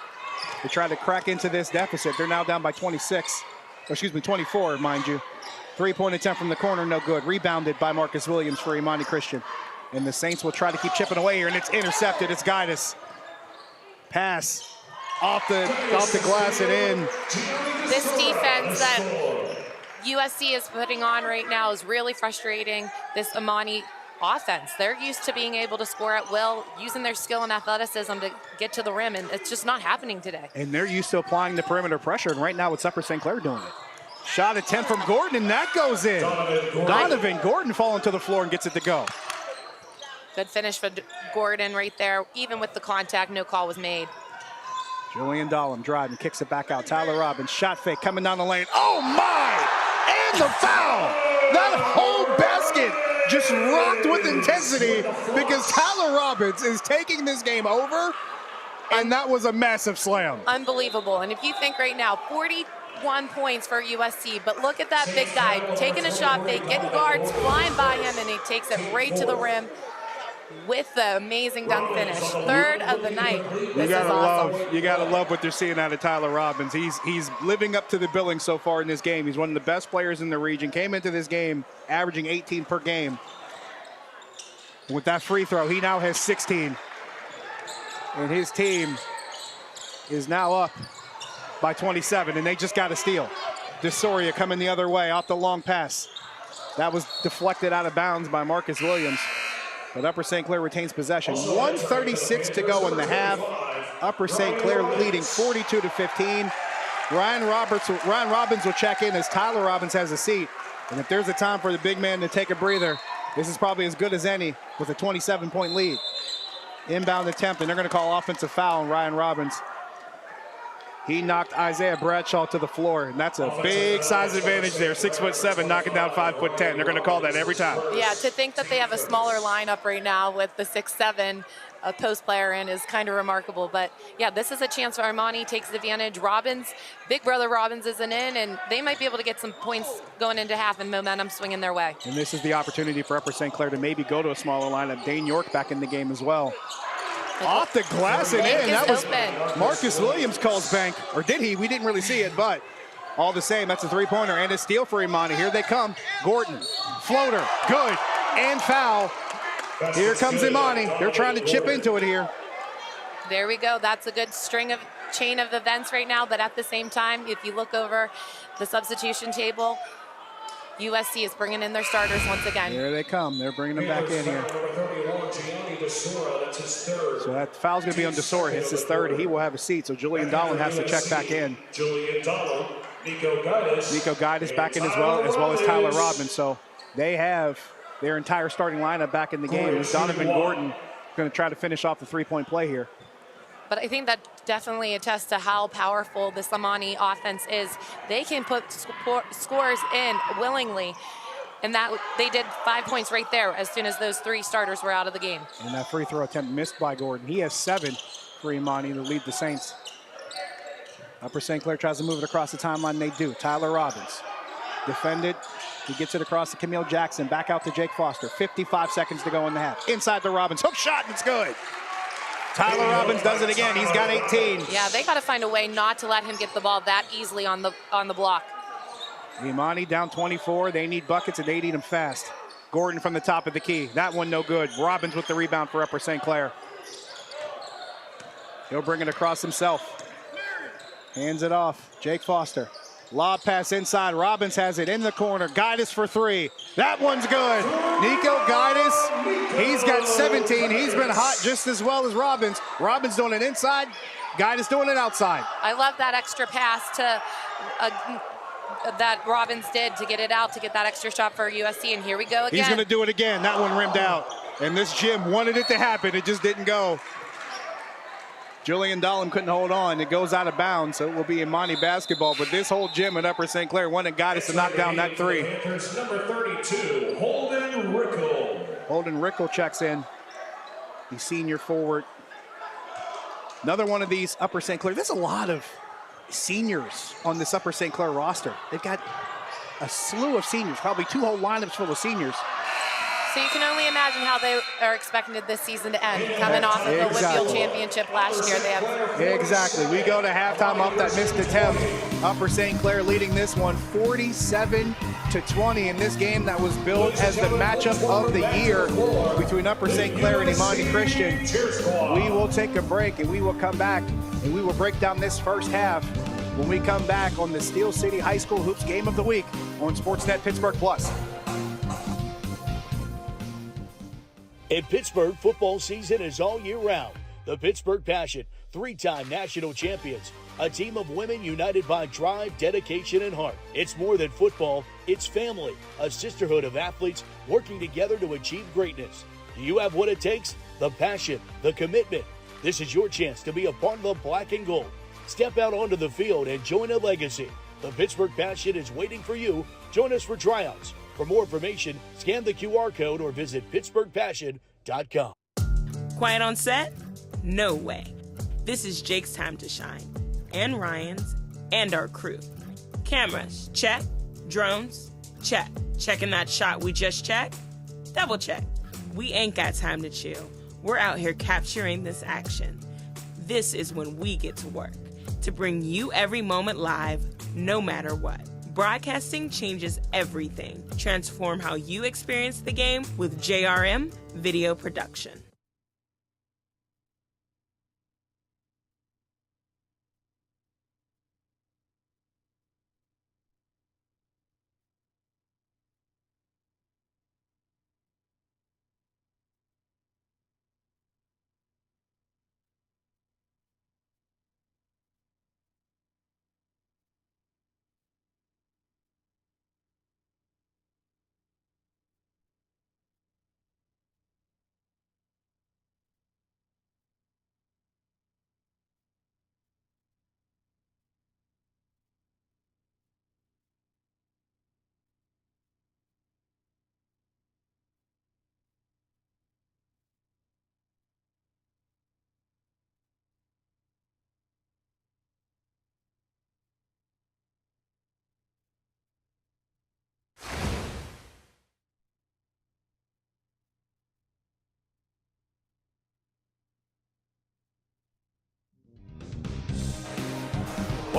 They try to crack into this deficit. They're now down by 24, mind you. 3-point attempt from the corner, no good. Rebounded by Marcus Williams for Imani Christian. And the Saints will try to keep chipping away here, and it's intercepted. It's Guidus. Pass off the glass and in. This defense that USC is putting on right now is really frustrating this Imani offense. They're used to being able to score at will, using their skill and athleticism to get to the rim, and it's just not happening today. And they're used to applying the perimeter pressure, and right now it's Upper St. Clair doing it. Shot attempt from Gordon, and that goes in. Donovan Gordon falling to the floor and gets it to go. Good finish for Gordon right there. Even with the contact, no call was made. Julian Dahlem driving, kicks it back out. Tyler Robbins, shot fake, coming down the lane. Oh my! And the foul! That whole basket just rocked with intensity because Tyler Robbins is taking this game over, and that was a massive slam. Unbelievable. And if you think right now, 41 points for USC, but look at that big guy taking a shot fake, getting guards flying by him, and he takes it right to the rim with the amazing dunk finish. Third of the night. This is awesome. You gotta love what they're seeing out of Tyler Robbins. He's living up to the billing so far in this game. He's one of the best players in the region. Came into this game averaging 18 per game. With that free throw, he now has 16. And his team is now up by 27, and they just got a steal. DeSoria coming the other way off the long pass. That was deflected out of bounds by Marcus Williams. But Upper St. Clair retains possession. 1:36 to go in the half. Upper St. Clair leading 42-15. Ryan Robbins will check in as Tyler Robbins has a seat. And if there's a time for the big man to take a breather, this is probably as good as any with a 27-point lead. Inbound attempt, and they're going to call offensive foul on Ryan Robbins. He knocked Isaiah Bradshaw to the floor, and that's a big size advantage there. 6'7", knocking down 5'10". They're going to call that every time. Yeah, to think that they have a smaller lineup right now with the 6'7" post player in is kind of remarkable. But yeah, this is a chance where Imani takes advantage. Robbins, big brother Robbins isn't in, and they might be able to get some points going into half and momentum swinging their way. And this is the opportunity for Upper St. Clair to maybe go to a smaller lineup. Dane York back in the game as well. Off the glass and in. That was Marcus Williams calls bank. Or did he? We didn't really see it, but all the same, that's a three-pointer and a steal for Imani. Here they come. Gordon, floater, good, and foul. Here comes Imani. They're trying to chip into it here. There we go. That's a good chain of events right now, but at the same time, if you look over the substitution table, USC is bringing in their starters once again. There they come. They're bringing them back in here. So that foul's going to be on DeSoria. It's his third. He will have a seat, so Julian Dahlem has to check back in. Nico Guidus back in as well as Tyler Robbins. So they have their entire starting lineup back in the game. As Donovan Gordon going to try to finish off the three-point play here. But I think that definitely attests to how powerful this Imani offense is. They can put scores in willingly, and that they did 5 points right there as soon as those three starters were out of the game. And that free throw attempt missed by Gordon. He has 7 for Imani to lead the Saints. Upper St. Clair tries to move it across the timeline. They do. Tyler Robbins defended. He gets it across to Camille Jackson. Back out to Jake Foster. 55 seconds to go in the half. Inside to Robbins. Hook shot, and it's good. Tyler Robbins does it again. He's got 18. Yeah, they got to find a way not to let him get the ball that easily on the block. Imani down 24. They need buckets, and they need them fast. Gordon from the top of the key. That one no good. Robbins with the rebound for Upper St. Clair. He'll bring it across himself. Hands it off. Jake Foster. Lob pass inside. Robbins has it in the corner. Guidis for three. That one's good. Nico Guidis, he's got 17. He's been hot just as well as Robbins. Robbins doing it inside. Guidis doing it outside. I love that extra pass to that Robbins did to get it out, to get that extra shot for USC. And here we go again. He's going to do it again. That one rimmed out. And this gym wanted it to happen. It just didn't go. Julian Dahlem couldn't hold on. It goes out of bounds, so it will be Imani basketball. But this whole gym at Upper St. Clair wanted Guidis to knock down that three. Number 32, Holden Rickle. Holden Rickle checks in. He's senior forward. Another one of these Upper St. Clair. There's a lot of seniors on this Upper St. Clair roster. They've got a slew of seniors, probably two whole lineups full of seniors. So you can only imagine how they are expecting this season to end. Coming off of the Whitfield Championship last year. They have Exactly. We go to halftime off that missed attempt. Upper St. Clair leading this one 47-20 in this game that was billed as the matchup of the year between Upper St. Clair and Imani Christian. We will take a break and we will come back and we will break down this first half when we come back on the Steel City High School Hoops Game of the Week on SportsNet Pittsburgh Plus. In Pittsburgh, football season is all year round. The Pittsburgh Passion, three-time national champions, a team of women united by drive, dedication, and heart. It's more than football, it's family, a sisterhood of athletes working together to achieve greatness. Do you have what it takes? The passion, the commitment. This is your chance to be a part of the black and gold. Step out onto the field and join a legacy. The Pittsburgh Passion is waiting for you. Join us for tryouts. For more information, scan the QR code or visit PittsburghPassion.com. Quiet on set? No way. This is Jake's time to shine. And Ryan's. And our crew. Cameras, check. Drones, check. Checking that shot we just checked? Double check. We ain't got time to chill. We're out here capturing this action. This is when we get to work. To bring you every moment live, no matter what. Broadcasting changes everything. Transform how you experience the game with JRM Video Production.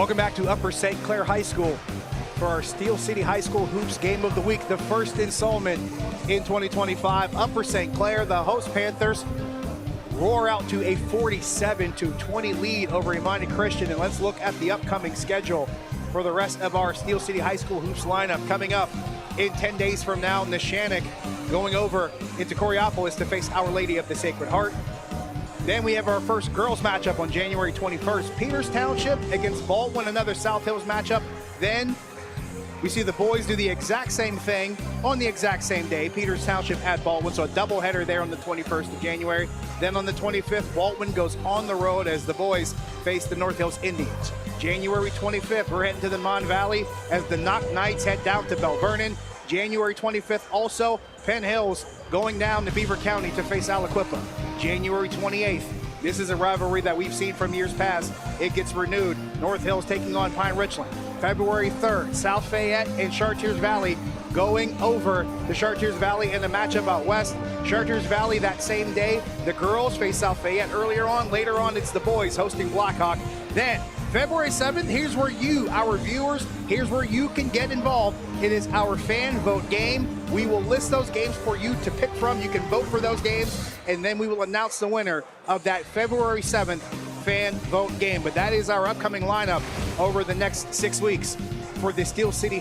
Welcome back to Upper St. Clair High School for our Steel City High School Hoops Game of the Week, the first installment in 2025. Upper St. Clair, the host Panthers, roar out to a 47-20 lead over Imani Christian. And let's look at the upcoming schedule for the rest of our Steel City High School Hoops lineup. Coming up in 10 days from now, Neshannock going over into Coraopolis to face Our Lady of the Sacred Heart. Then we have our first girls matchup on January 21st. Peters Township against Baldwin, another South Hills matchup. Then we see the boys do the exact same thing on the exact same day. Peters Township at Baldwin, so a doubleheader there on the 21st of January. Then on the 25th, Baldwin goes on the road as the boys face the North Hills Indians. January 25th, we're heading to the Mon Valley as the Knock Knights head down to Bell Vernon. January 25th, also Penn Hills going down to Beaver County to face Aliquippa. January 28th, this is a rivalry that we've seen from years past. It gets renewed. North Hills taking on Pine Richland. February 3rd, South Fayette and Chartiers Valley going over the Chartiers Valley in the matchup out west. Chartiers Valley that same day, the girls face South Fayette earlier on. Later on, it's the boys hosting Blackhawk. Then February 7th, here's where you, our viewers, here's where you can get involved. It is our fan vote game. We will list those games for you to pick from. You can vote for those games, and then we will announce the winner of that February 7th fan vote game. But that is our upcoming lineup over the next 6 weeks for the Steel City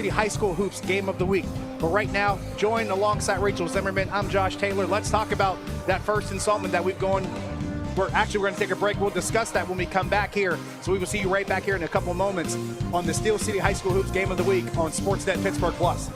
High School Hoops Game of the Week. But right now, joined alongside Rachel Zimmerman, I'm Josh Taylor. Let's talk about that first installment that we're going to take a break. We'll discuss that when we come back here. So we will see you right back here in a couple of moments on the Steel City High School Hoops Game of the Week on SportsNet Pittsburgh Plus.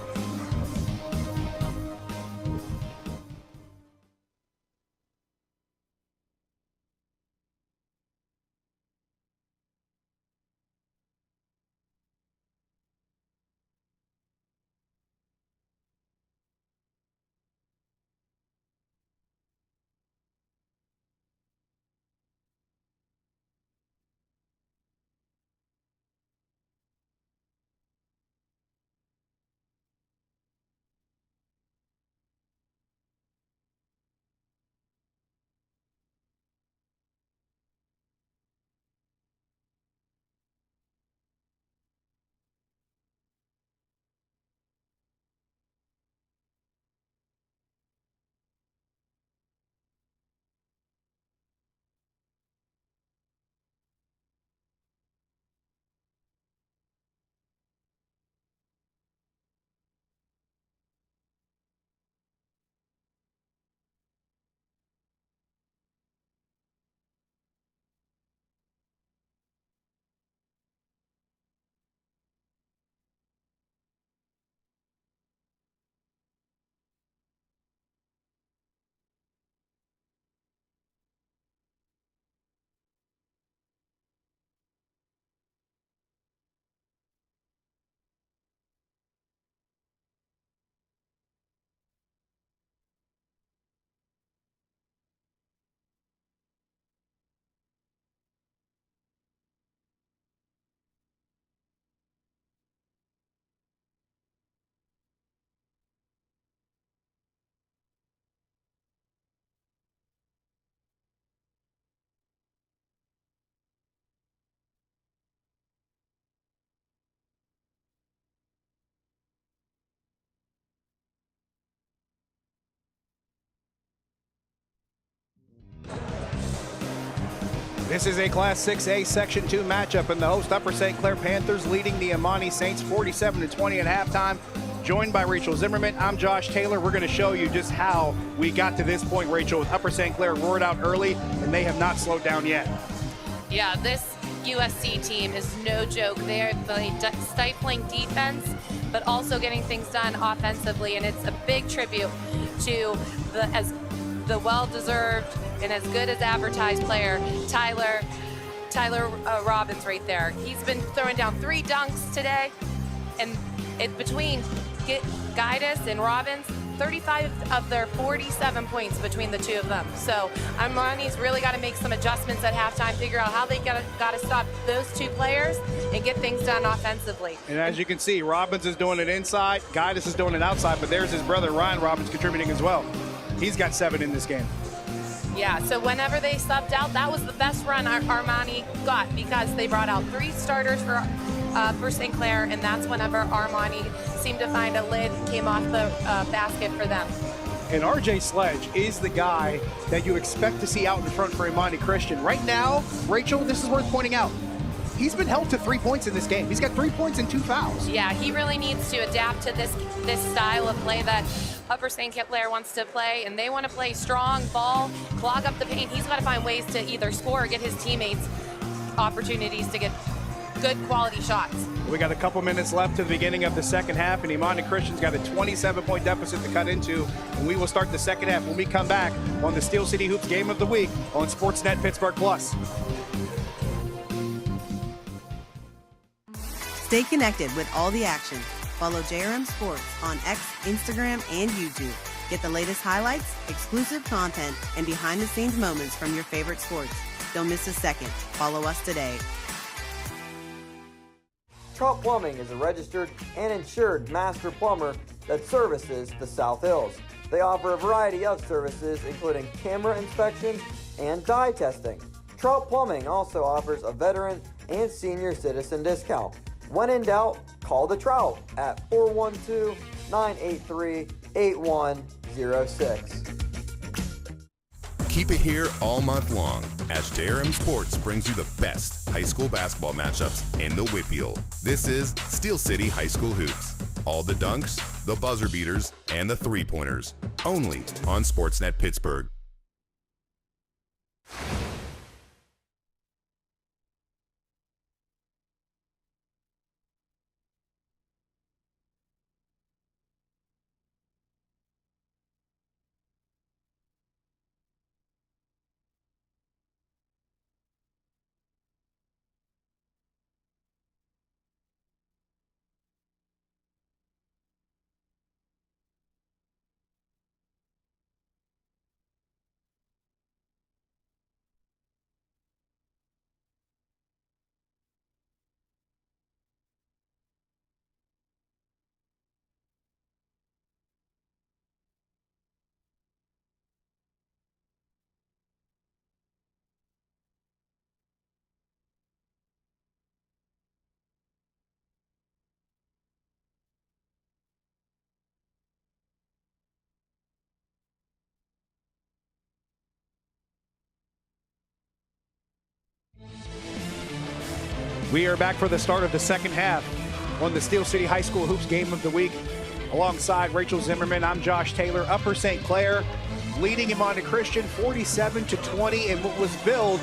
This is a Class 6A Section 2 matchup, and the host Upper St. Clair Panthers leading the Imani Saints 47-20 at halftime. Joined by Rachel Zimmerman, I'm Josh Taylor. We're going to show you just how we got to this point, Rachel, with Upper St. Clair roared out early, and they have not slowed down yet. Yeah, this USC team is no joke. They're stifling defense, but also getting things done offensively, and it's a big tribute to the well-deserved and as good as advertised player, Tyler Robbins right there. He's been throwing down 3 dunks today, and between Guidus and Robbins, 35 of their 47 points between the two of them. So Imani's really got to make some adjustments at halftime, figure out how they got to stop those 2 players and get things done offensively. And as you can see, Robbins is doing it inside, Guidus is doing it outside, but there's his brother Ryan Robbins contributing as well. He's got 7 in this game. Yeah, so whenever they subbed out, that was the best run Imani got, because they brought out 3 starters for St. Clair, and that's whenever Imani seemed to find a lid, came off the basket for them. And RJ Sledge is the guy that you expect to see out in front for Imani Christian. Right now, Rachel, this is worth pointing out. He's been held to 3 points in this game. He's got 3 points and 2 fouls. Yeah, he really needs to adapt to this style of play that Upper St. Clair wants to play, and they want to play strong ball, clog up the paint. He's got to find ways to either score or get his teammates opportunities to get good quality shots. We got a couple minutes left to the beginning of the second half, and Imani Christian's got a 27-point deficit to cut into, and we will start the second half when we come back on the Steel City Hoops Game of the Week on SportsNet Pittsburgh Plus. Stay connected with all the action. Follow JRM Sports on X, Instagram, and YouTube. Get the latest highlights, exclusive content, and behind-the-scenes moments from your favorite sports. Don't miss a second. Follow us today. Trout Plumbing is a registered and insured master plumber that services the South Hills. They offer a variety of services, including camera inspections and dye testing. Trout Plumbing also offers a veteran and senior citizen discount. When in doubt, call the Trout at 412-983-8106. Keep it here all month long as JRM Sports brings you the best high school basketball matchups in the Whitfield. This is Steel City High School Hoops. All the dunks, the buzzer beaters, and the three-pointers. Only on SportsNet Pittsburgh. We are back for the start of the second half on the Steel City High School Hoops Game of the Week. Alongside Rachel Zimmerman, I'm Josh Taylor. Upper St. Clair leading Imani Christian 47-20 in what was billed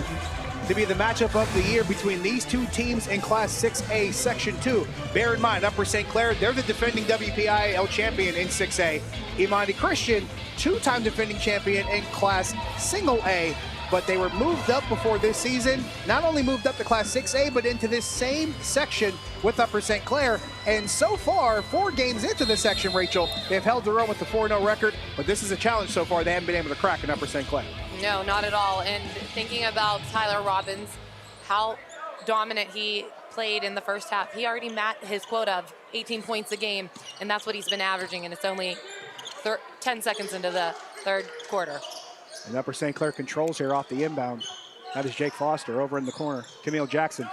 to be the matchup of the year between these two teams in Class 6A Section 2. Bear in mind, Upper St. Clair, they're the defending WPIAL champion in 6A. Imani Christian, two-time defending champion in Class Single A. But they were moved up before this season, not only moved up to Class 6A, but into this same section with Upper St. Clair. And so far, 4 games into the section, Rachel, they've held their own with the 4-0 record, but this is a challenge so far they haven't been able to crack in Upper St. Clair. No, not at all. And thinking about Tyler Robbins, how dominant he played in the first half. He already met his quota of 18 points a game, and that's what he's been averaging, and it's only 10 seconds into the third quarter. And Upper St. Clair controls here off the inbound. That is Jake Foster over in the corner. Camille Jackson,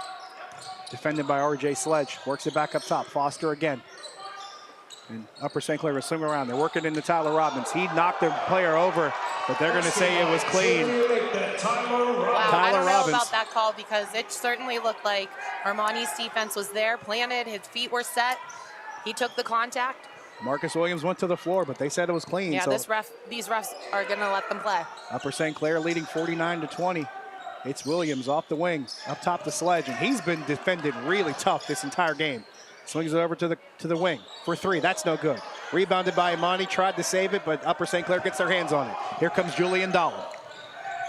defended by RJ Sledge, works it back up top. Foster again. And Upper St. Clair is swinging around. They're working into Tyler Robbins. He knocked the player over, but they're going to say it was clean. Wow, Tyler I don't know Robbins. about that call because it certainly looked like Armani's defense was there, planted, his feet were set. He took the contact. Marcus Williams went to the floor, but they said it was clean. Yeah, so these refs are going to let them play. Upper St. Clair leading 49-20. It's Williams off the wing, up top to Sledge, and he's been defended really tough this entire game. Swings it over to the wing for 3. That's no good. Rebounded by Imani, tried to save it, but Upper St. Clair gets their hands on it. Here comes Julian Dolan.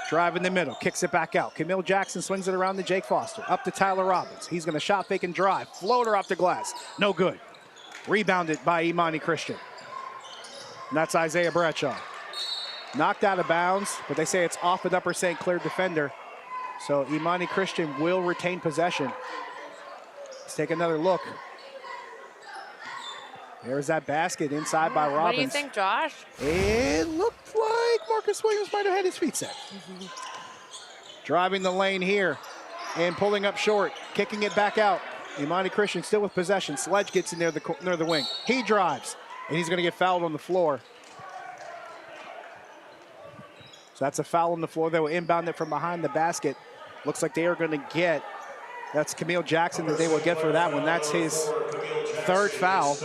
Drive in the middle, kicks it back out. Camille Jackson swings it around to Jake Foster. Up to Tyler Robbins. He's going to shot fake and drive. Floater off the glass. No good. Rebounded by Imani Christian. And that's Isaiah Bradshaw. Knocked out of bounds, but they say it's off an Upper St. Clair defender. So Imani Christian will retain possession. Let's take another look. There's that basket inside by Robbins. What do you think, Josh? It looked like Marcus Williams might have had his feet set. Driving the lane here and pulling up short, kicking it back out. Imani Christian still with possession. Sledge gets in near the wing. He drives, and he's going to get fouled on the floor. So that's a foul on the floor. They will inbound it from behind the basket. Looks like they are going to get, that's Camille Jackson that they will get for that one. That's his third foul.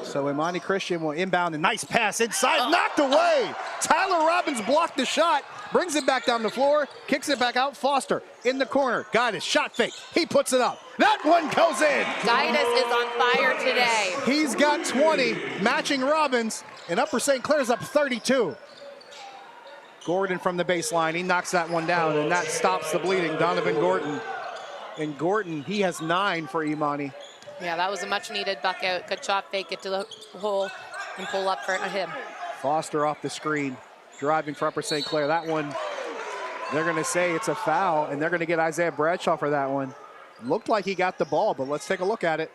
So Imani Christian will inbound. A nice pass inside, knocked away. Tyler Robbins blocked the shot, brings it back down the floor, kicks it back out. Foster in the corner, got his shot fake. He puts it up. That one goes in. Didas is on fire today. He's got 20, matching Robbins, and Upper St. Clair's up 32. Gordon from the baseline, he knocks that one down, and that stops the bleeding. Donovan Gordon. And Gordon, he has 9 for Imani. Yeah, that was a much-needed bucket. Good shot fake, get to the hole, and pull up for him. Foster off the screen, driving for Upper St. Clair. That one, they're going to say it's a foul, and they're going to get Isaiah Bradshaw for that one. Looked like he got the ball, but let's take a look at it.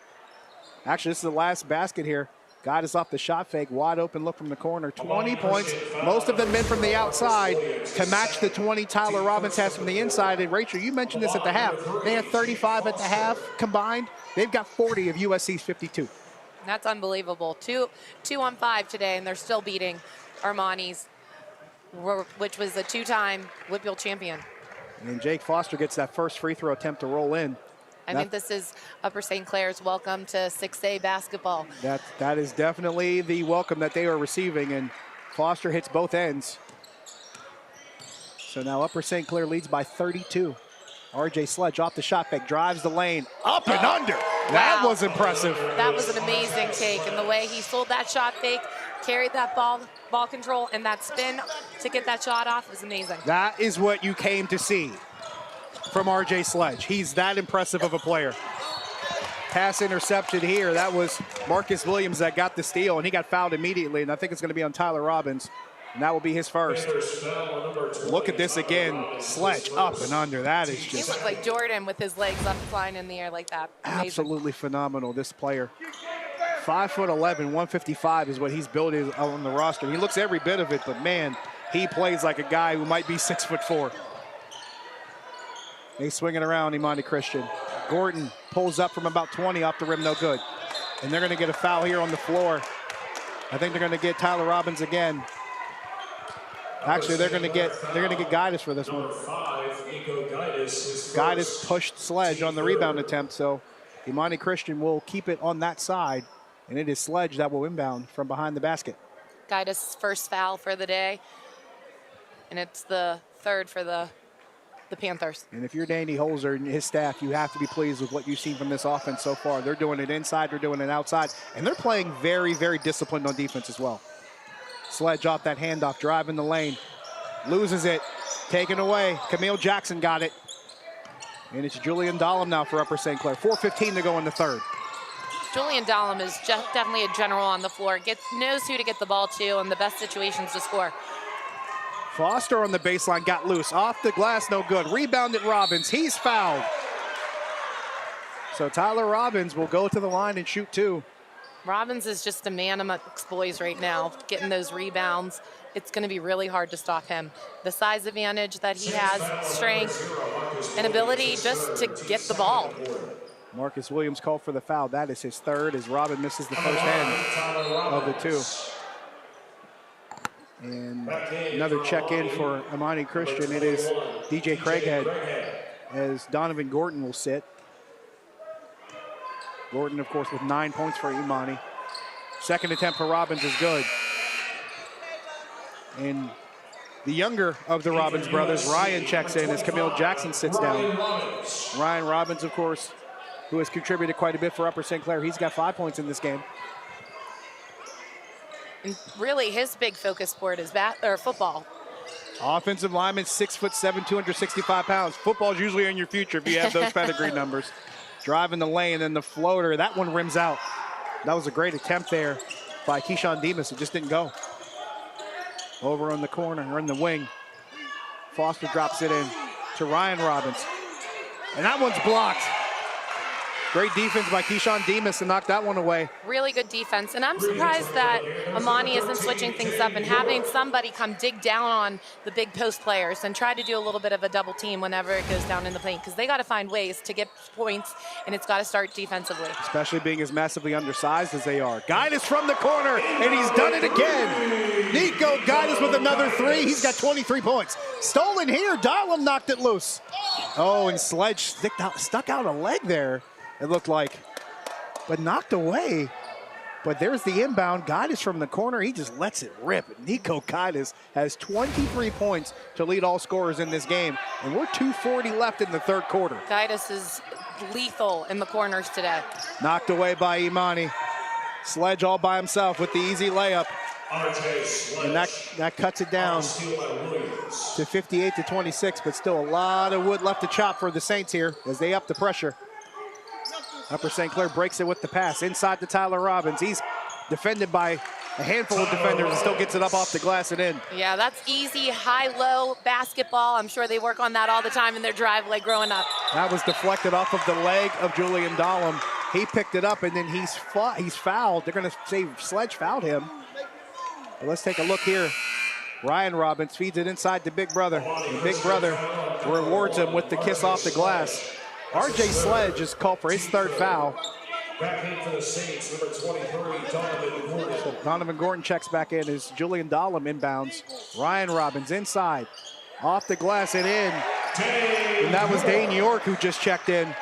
Actually, this is the last basket here. Got us off the shot fake, wide open look from the corner. 20 points, most of them been from the outside to match the 20 Tyler Robbins has from the inside. And Rachel, you mentioned this at the half. They had 35 at the half combined. They've got 40 of USC's 52. That's unbelievable. 2 on 5 today, and they're still beating Armani's which was a 2-time Whitfield champion. And Jake Foster gets that first free throw attempt to roll in. I think this is Upper St. Clair's welcome to 6A basketball. That is definitely the welcome that they are receiving, and Foster hits both ends. So now Upper St. Clair leads by 32. RJ Sledge off the shot fake, drives the lane, up and under. That was impressive. That was an amazing take, and the way he sold that shot fake, carried that ball control, and that spin to get that shot off was amazing. That is what you came to see from RJ Sledge. He's that impressive of a player. Pass interception here. That was Marcus Williams that got the steal, and he got fouled immediately, and I think it's going to be on Tyler Robbins. And that will be his first. Look at this again. Sledge up and under. That is just... He looked like Jordan with his legs up flying in the air like that. Amazing. Absolutely phenomenal, this player. 5'11", 155 is what he's building on the roster. He looks every bit of it, but man, he plays like a guy who might be 6'4". They swing it around, Imani Christian. Gordon pulls up from about 20 off the rim, no good. And they're going to get a foul here on the floor. I think they're going to get Tyler Robbins again. Actually, they're going to get Guidus for this one. Guidus pushed Sledge on the rebound attempt, so Imani Christian will keep it on that side, and it is Sledge that will inbound from behind the basket. Guidus' first foul for the day, and it's the third for the Panthers. And if you're Danny Holzer and his staff, you have to be pleased with what you've seen from this offense so far. They're doing it inside, they're doing it outside, and they're playing very, very disciplined on defense as well. Sledge off that handoff, driving the lane, loses it, taken away. Camille Jackson got it. And it's Julian Dahlem now for Upper St. Clair. 4:15 to go in the third. Julian Dahlem is definitely a general on the floor. Knows who to get the ball to and the best situations to score. Foster on the baseline got loose. Off the glass, no good. Rebounded Robbins. He's fouled. So Tyler Robbins will go to the line and shoot two. Robbins is just a man amongst boys right now, getting those rebounds. It's going to be really hard to stop him. The size advantage that he has, strength, and ability just to get the ball. Marcus Williams called for the foul. That is his third as Robin misses the first end of the two. And another check-in for Imani Christian. It is DJ Craighead as Donovan Gordon will sit. Gordon, of course, with 9 points for Imani. Second attempt for Robbins is good. And the younger of the Robbins brothers, Ryan, checks in as Camille Jackson sits down. Ryan Robbins, of course, who has contributed quite a bit for Upper St. Clair. He's got 5 points in this game. And really, his big focus sport is football. Offensive lineman, 6'7", 265 pounds. Football's usually in your future if you have those pedigree numbers. Driving the lane and the floater. That one rims out. That was a great attempt there by Keyshawn Demas. It just didn't go. Over on the corner, or in the wing. Foster drops it in to Ryan Robbins. And that one's blocked. Great defense by Keyshawn Demas to knock that one away. Really good defense. And I'm surprised that Imani isn't switching things up and having somebody come dig down on the big post players and try to do a little bit of a double team whenever it goes down in the paint, because they got to find ways to get points, and it's got to start defensively. Especially being as massively undersized as they are. Guidus from the corner, and he's done it again. Nico Guidus with another three. He's got 23 points. Stolen here. Dahlem knocked it loose. Oh, and Sledge stuck out a leg there. It looked like, but knocked away. But there's the inbound. Guidus from the corner, he just lets it rip. Nico Guidus has 23 points to lead all scorers in this game, and we're 2:40 left in the third quarter. Guidus is lethal in the corners today. Knocked away by Imani. Sledge all by himself with the easy layup. And that cuts it down to 58-26, but still a lot of wood left to chop for the Saints here as they up the pressure. Upper St. Clair breaks it with the pass inside to Tyler Robbins. He's defended by a handful of defenders and still gets it up off the glass and in. Yeah, that's easy high-low basketball. I'm sure they work on that all the time in their drive leg growing up. That was deflected off of the leg of Julian Dahlem. He picked it up and then he's fouled. They're going to say Sledge fouled him. But let's take a look here. Ryan Robbins feeds it inside to Big Brother. And Big Brother rewards him with the kiss off the glass. RJ Sledge is called for his third foul. Back in for the Saints, number 23, Donovan Gordon. So Donovan Gordon checks back in as Julian Dahlem inbounds. Ryan Robbins inside. Off the glass and in. And that was Dane York who just checked in.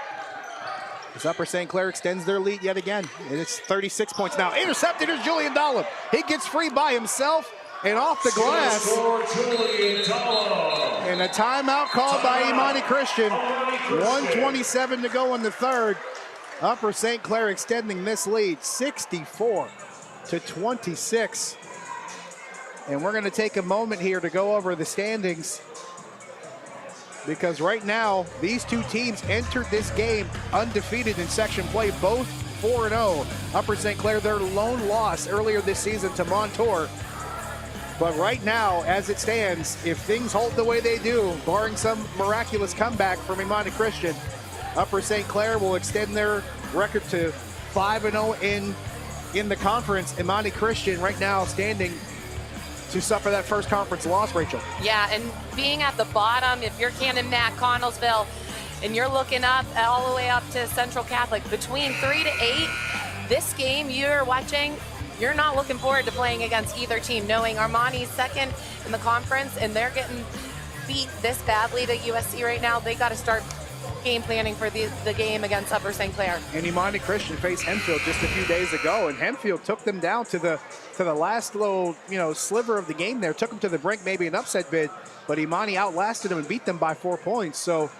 As Upper St. Clair extends their lead yet again. And it's 36 points now. Intercepted is Julian Dahlem. He gets free by himself and off the glass. And a timeout called by Imani Christian. 1:27 to go in the third. Upper St. Clair extending this lead 64-26. And we're going to take a moment here to go over the standings, because right now these two teams entered this game undefeated in section play, both 4-0. Upper St. Clair, their lone loss earlier this season to Montour. But right now, as it stands, if things hold the way they do, barring some miraculous comeback from Imani Christian, Upper St. Clair will extend their record to 5-0 in the conference. Imani Christian right now standing to suffer that first conference loss, Rachel. Yeah, and being at the bottom, if you're Cannon Mac, Connellsville, and you're looking up all the way up to Central Catholic, between 3 to 8, this game you're watching, you're not looking forward to playing against either team, knowing Armani's second in the conference and they're getting beat this badly to USC right now. They got to start game planning for the game against Upper St. Clair. And Imani Christian faced Hempfield just a few days ago, and Hempfield took them down to the last little sliver of the game there, took them to the brink, maybe an upset bid, but Imani outlasted them and beat them by 4 points. So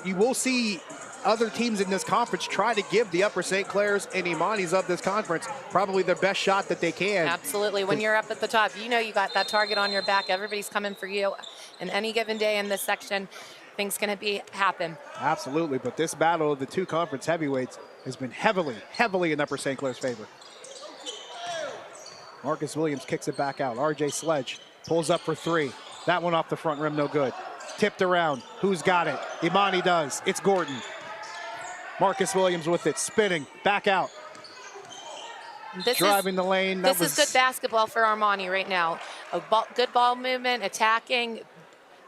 you will see other teams in this conference try to give the Upper St. Clairs and Imanis of this conference probably their best shot that they can. Absolutely. When you're up at the top, you know you got that target on your back. Everybody's coming for you. And any given day in this section, things going to happen. Absolutely, but this battle of the two conference heavyweights has been heavily in Upper St. Clair's favor. Marcus Williams kicks it back out. RJ Sledge pulls up for three. That one off the front rim, no good. Tipped around. Who's got it? Imani does. It's Gordon. Marcus Williams with it, spinning, back out. Driving the lane. This is good basketball for Armani right now. Good ball movement, attacking.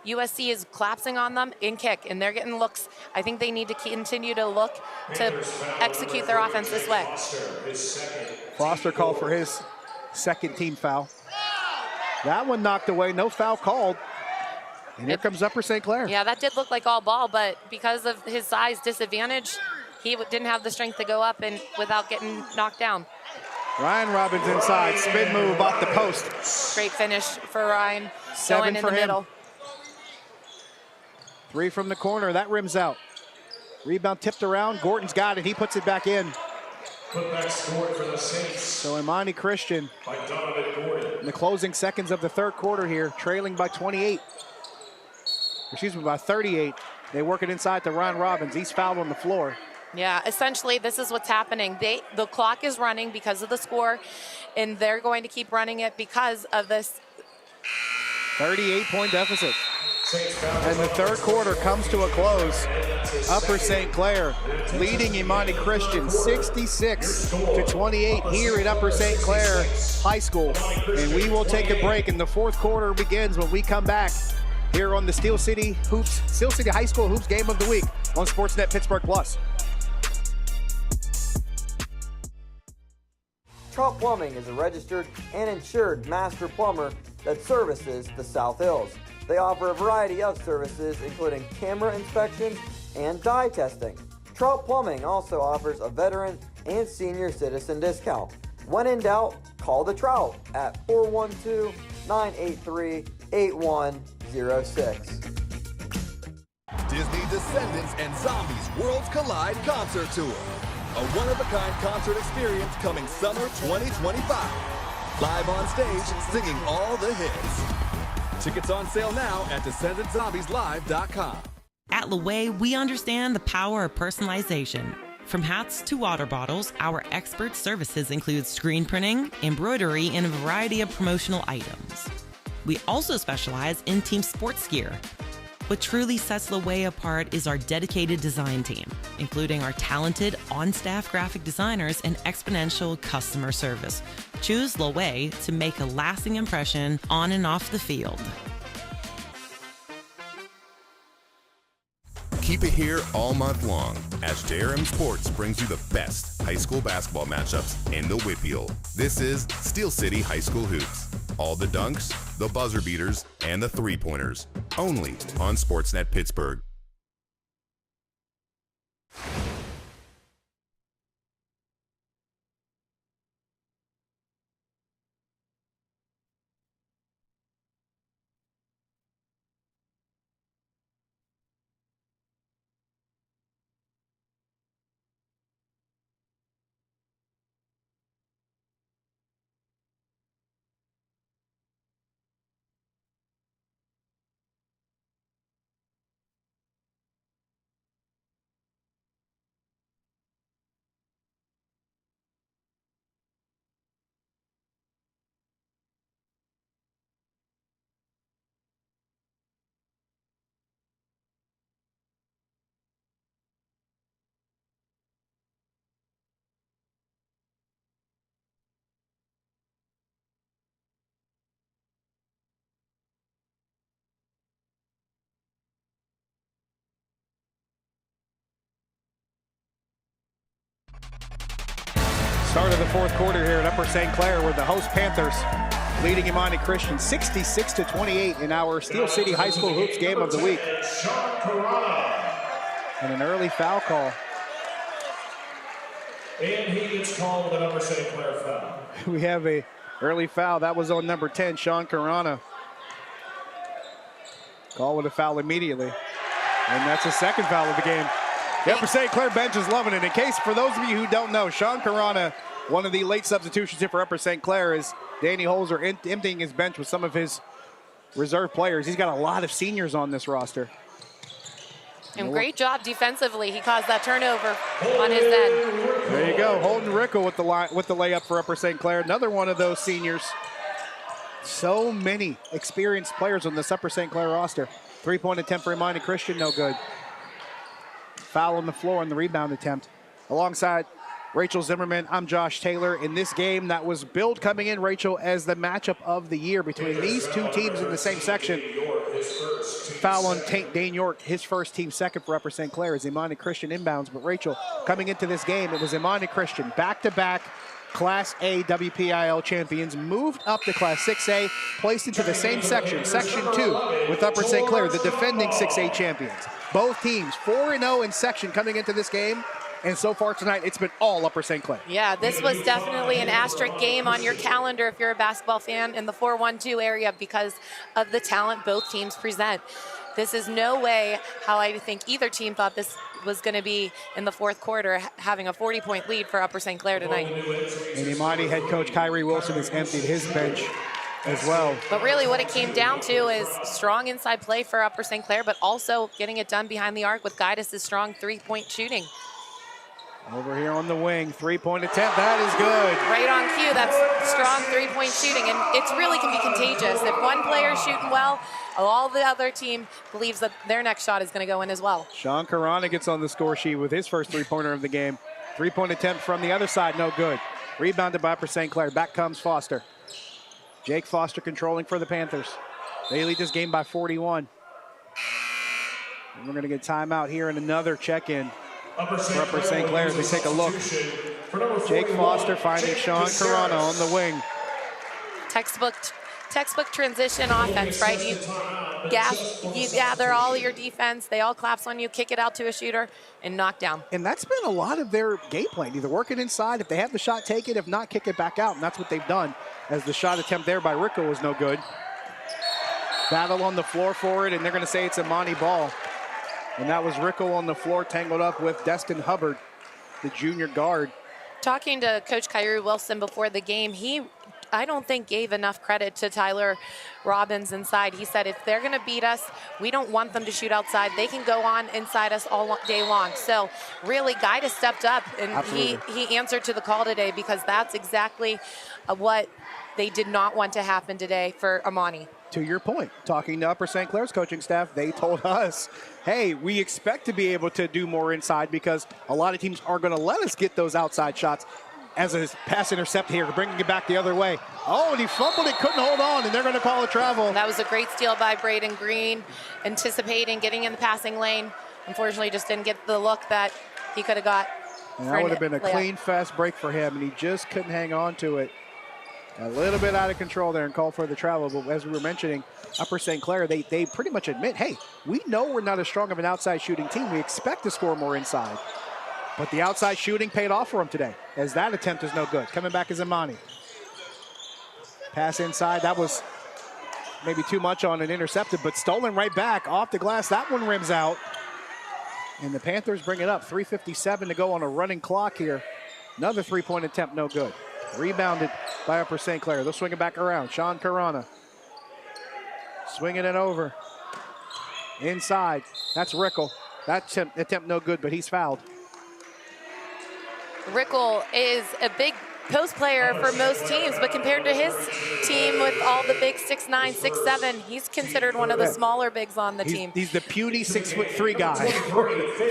USC is collapsing on them in kick, and they're getting looks. I think they need to continue to look to execute their offense this way. Foster called for his second team foul. That one knocked away, no foul called. And here comes Upper St. Clair. Yeah, that did look like all ball, but because of his size disadvantage, he didn't have the strength to go up and without getting knocked down. Ryan Robbins inside, spin move off the post. Great finish for Ryan. 7 going in for the him. middle. 3 from the corner, that rims out. Rebound tipped around, Gordon's got it, he puts it back in. Putback scored for the Saints. So Imani Christian by Donovan Gordon. in the closing seconds of the third quarter here, trailing by 28. Excuse me, by 38. They work it inside to Ryan Robbins. He's fouled on the floor. Yeah, essentially this is what's happening. The clock is running because of the score, and they're going to keep running it because of this 38-point deficit. And the third quarter comes to a close. Upper St. Clair leading Imani Christian 66-28 here at Upper St. Clair High School. And we will take a break, and the fourth quarter begins when we come back here on the Steel City High School Hoops Game of the Week on SportsNet Pittsburgh Plus. Trout Plumbing is a registered and insured master plumber that services the South Hills. They offer a variety of services, including camera inspections and dye testing. Trout Plumbing also offers a veteran and senior citizen discount. When in doubt, call the Trout at 412-983-8106. Disney Descendants and Zombies Worlds Collide Concert Tour. A one-of-a-kind concert experience coming summer 2025. Live on stage, singing all the hits. Tickets on sale now at DescendantZombiesLive.com. At Laway, we understand the power of personalization. From hats to water bottles, our expert services include screen printing, embroidery, and a variety of promotional items. We also specialize in team sports gear. What truly sets Laway apart is our dedicated design team, including our talented on-staff graphic designers and exponential customer service. Choose Laway to make a lasting impression on and off the field. Keep it here all month long as JRM Sports brings you the best high school basketball matchups in the Whippeal. This is Steel City High School Hoops. All the dunks, the buzzer beaters, and the three-pointers. Only on SportsNet Pittsburgh. Start of the fourth quarter here at Upper St. Clair, where the host Panthers leading Imani Christian 66-28 in our Steel City High School Hoops game of the week. And an early foul call. And he gets called an Upper St. Clair foul. We have a early foul. That was on number 10, Sean Carana. Call with a foul immediately. And that's the second foul of the game. The Upper St. Clair bench is loving it. In case, for those of you who don't know, Sean Carana, one of the late substitutions here for Upper St. Clair, is Danny Holzer emptying his bench with some of his reserve players. He's got a lot of seniors on this roster. And great job defensively. He caused that turnover on his end. There you go. Holden Rickle with the layup for Upper St. Clair. Another one of those seniors. So many experienced players on this Upper St. Clair roster. Three-point attempt for Imani Christian, no good. Foul on the floor on the rebound attempt. Alongside Rachel Zimmerman, I'm Josh Taylor. In this game that was billed coming in, Rachel, as the matchup of the year between these two teams in the same section. Foul on Dane York, his first team second for Upper St. Clair as Imani Christian inbounds. But Rachel, coming into this game, it was Imani Christian, back-to-back Class A WPIL champions, moved up to Class 6A, placed into the same section, Section 2, with Upper St. Clair, the defending 6A champions. Both teams 4-0 in section coming into this game, and so far tonight, it's been all Upper St. Clair. Yeah, this was definitely an asterisk game on your calendar if you're a basketball fan in the 4-1-2 area because of the talent both teams present. This is no way how I think either team thought this was going to be in the fourth quarter, having a 40-point lead for Upper St. Clair tonight. And Imani head coach Kyrie Wilson has emptied his bench as well. But really what it came down to is strong inside play for Upper St. Clair, but also getting it done behind the arc with Guidus' strong three-point shooting. Over here on the wing, three-point attempt, that is good. Right on cue, that's strong three-point shooting, and it really can be contagious. If one player is shooting well, all the other team believes that their next shot is going to go in as well. Sean Carana gets on the score sheet with his first three-pointer of the game. Three-point attempt from the other side, no good. Rebounded by Upper St. Clair. Back comes Foster. Jake Foster controlling for the Panthers. They lead this game by 41. And we're going to get timeout here and another check-in for Upper St. Clair as they take a look. Jake Foster finding Sean Carana on the wing. Textbook transition offense, right? You gather all your defense, they all collapse on you, kick it out to a shooter, and knock down. And that's been a lot of their game plan, either working inside, if they have the shot, take it, if not, kick it back out, and that's what they've done, as the shot attempt there by Rickle was no good. Battle on the floor for it, and they're going to say it's Imani ball. And that was Rickle on the floor, tangled up with Destin Hubbard, the junior guard. Talking to Coach Kyrie Wilson before the game, I don't think gave enough credit to Tyler Robbins inside. He said if they're going to beat us, we don't want them to shoot outside. They can go on inside us all day long. So really, Guida stepped up, and he answered to the call today because that's exactly what they did not want to happen today for Imani. To your point, talking to Upper St. Clair's coaching staff, they told us, hey, we expect to be able to do more inside because a lot of teams are going to let us get those outside shots. As a pass intercept here, bringing it back the other way. Oh, and he fumbled it, couldn't hold on, and they're going to call a travel. That was a great steal by Braden Green, anticipating, getting in the passing lane, Unfortunately, just didn't get the look that he could have got. And that would have been a clean, fast break for him, and he just couldn't hang on to it. A little bit out of control there and called for the travel. But as we were mentioning, Upper St. Clair, they pretty much admit, hey, we know we're not as strong of an outside shooting team. We expect to score more inside. But the outside shooting paid off for him today, as that attempt is no good. Coming back is Imani. Pass inside. That was maybe too much on an intercepted, but stolen right back off the glass. That one rims out. And the Panthers bring it up. 3:57 to go on a running clock here. Another three-point attempt, no good. Rebounded by Upper St. Clair. They'll swing it back around. Sean Carana. Swinging it over. Inside. That's Rickle. That attempt no good, but he's fouled. Rickle is a big post player for most teams, but compared to his team with all the big 6'9", 6'7", he's considered one of the smaller bigs on the team. He's the puny 6'3" guy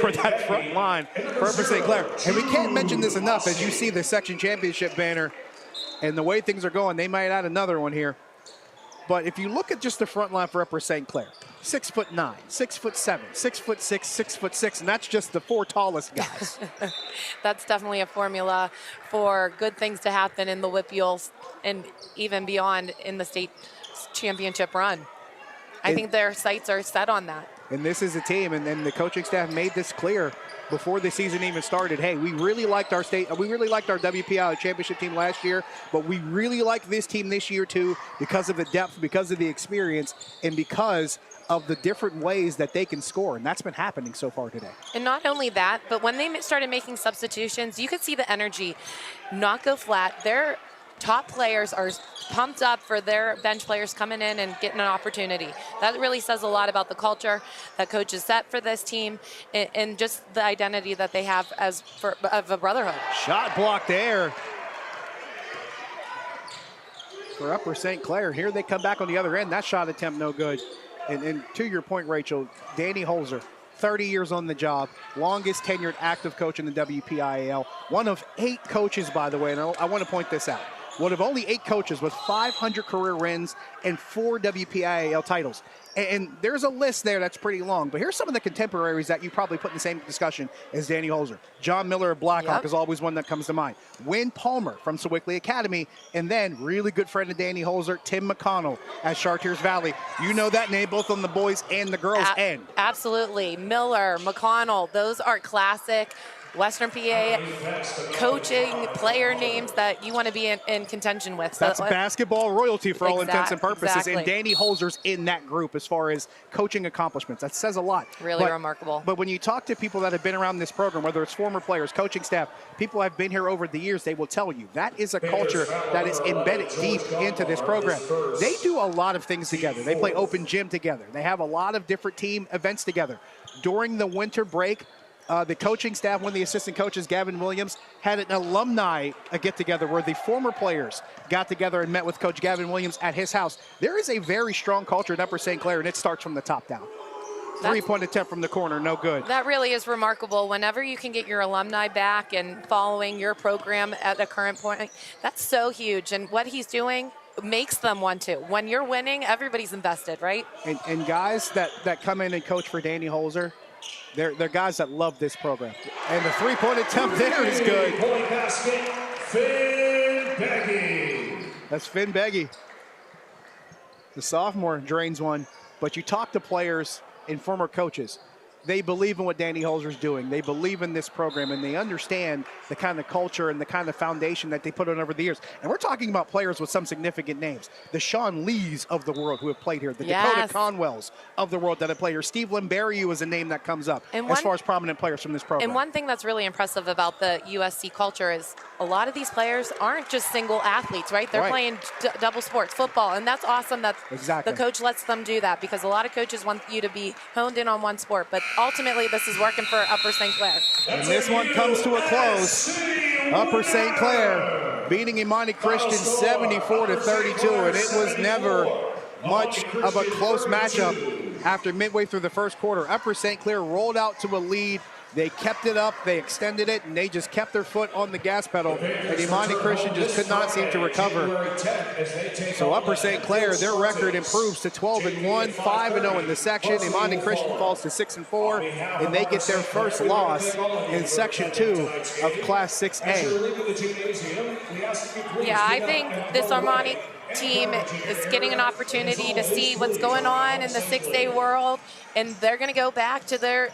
for that front line for Upper St. Clair. And we can't mention this enough as you see the section championship banner and the way things are going. They might add another one here. But if you look at just the front line for Upper St. Clair, 6'9", 6'7", 6'6", 6'6", and that's just the four tallest guys. That's definitely a formula for good things to happen in the WPIAL and even beyond in the state championship run. I think their sights are set on that. And this is a team, and then the coaching staff made this clear before the season even started. Hey, we really liked our WPIAL championship team last year, but we really like this team this year too because of the depth, because of the experience, and because of the different ways that they can score, and that's been happening so far today. And not only that, but when they started making substitutions, you could see the energy not go flat. Their top players are pumped up for their bench players coming in and getting an opportunity. That really says a lot about the culture that coach has set for this team and just the identity that they have of a brotherhood. Shot blocked there for Upper St. Clair. Here they come back on the other end. That shot attempt no good. And to your point, Rachel, Danny Holzer, 30 years on the job, longest tenured active coach in the WPIAL. One of 8 coaches, by the way, and I want to point this out. One of only 8 coaches with 500 career wins and 4 WPIAL titles. And there's a list there that's pretty long, but here's some of the contemporaries that you probably put in the same discussion as Danny Holzer. John Miller of Blackhawk is always one that comes to mind. Wynn Palmer from Sewickley Academy, and then really good friend of Danny Holzer, Tim McConnell at Chartiers Valley. You know that name both on the boys and the girls end. Absolutely. Miller, McConnell, those are classic Western PA coaching player names that you want to be in contention with. That's basketball royalty for all intents and purposes. Exactly. And Danny Holzer's in that group as far as coaching accomplishments. That says a lot. Really remarkable. But when you talk to people that have been around this program, whether it's former players, coaching staff, people have been here over the years, they will tell you that is a culture that is embedded deep into this program. They do a lot of things together. They play open gym together. They have a lot of different team events together. During the winter break, the coaching staff, one of the assistant coaches, Gavin Williams, had an alumni get-together where the former players got together and met with Coach Gavin Williams at his house. There is a very strong culture at Upper St. Clair, and it starts from the top down. Three-point attempt from the corner, no good. That really is remarkable. Whenever you can get your alumni back and following your program at the current point, that's so huge. And what he's doing makes them want to. When you're winning, everybody's invested, right? And guys that come in and coach for Danny Holzer, they're guys that love this program. And the three-point attempt there is good. Point basket, Finn Beggy. That's Finn Beggy. The sophomore drains one. But you talk to players and former coaches, they believe in what Danny Holzer's doing. They believe in this program, and they understand the kind of culture and the kind of foundation that they put on over the years. And we're talking about players with some significant names. The Sean Lees of the world who have played here. The Dakota Conwells of the world that have played here. Steve Limberiu is a name that comes up as far as prominent players from this program. And one thing that's really impressive about the USC culture is a lot of these players aren't just single athletes, right? They're playing double sports, football, and that's awesome that the coach lets them do that, because a lot of coaches want you to be honed in on one sport, but ultimately this is working for Upper St. Clair. And this one comes to a close. Upper St. Clair beating Imani Christian 74-32, and it was never much of a close matchup after midway through the first quarter. Upper St. Clair rolled out to a lead They kept it up, they extended it, and they just kept their foot on the gas pedal, and Imani Christian just could not seem to recover. So Upper St. Clair, their record improves to 12-1, 5-0 in the section. Imani Christian falls to 6-4, and they get their first loss in Section 2 of Class 6A. Yeah, I think this Imani team is getting an opportunity to see what's going on in the 6A world, and they're going to go back to their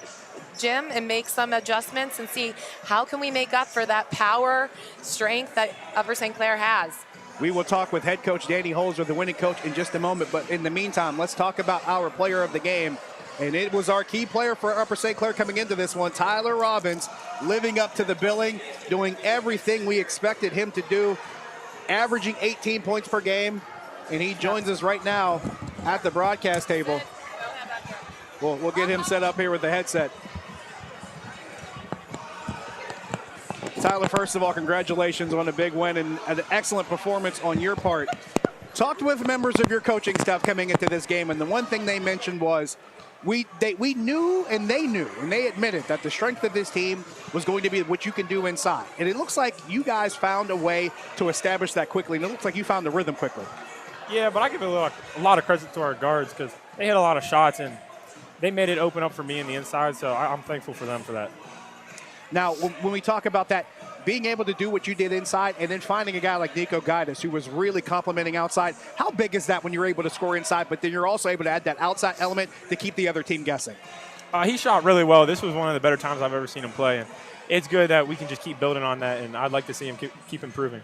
gym and make some adjustments and see how can we make up for that power, strength that Upper St. Clair has. We will talk with head coach Danny Holzer, the winning coach, in just a moment, but in the meantime, let's talk about our player of the game. And it was our key player for Upper St. Clair coming into this one, Tyler Robbins, living up to the billing, doing everything we expected him to do, averaging 18 points per game, and he joins us right now at the broadcast table. We'll get him set up here with the headset. Tyler, first of all, congratulations on a big win and an excellent performance on your part. Talked with members of your coaching staff coming into this game, and the one thing they mentioned was we knew and they admitted that the strength of this team was going to be what you can do inside. And it looks like you guys found a way to establish that quickly, and it looks like you found the rhythm quickly. Yeah, but I give a lot of credit to our guards because they hit a lot of shots, and they made it open up for me in the inside, so I'm thankful for them for that. Now, when we talk about that, being able to do what you did inside and then finding a guy like Nico Gaitis who was really complimenting outside, how big is that when you're able to score inside, but then you're also able to add that outside element to keep the other team guessing? He shot really well. This was one of the better times I've ever seen him play, and it's good that we can just keep building on that, and I'd like to see him keep improving.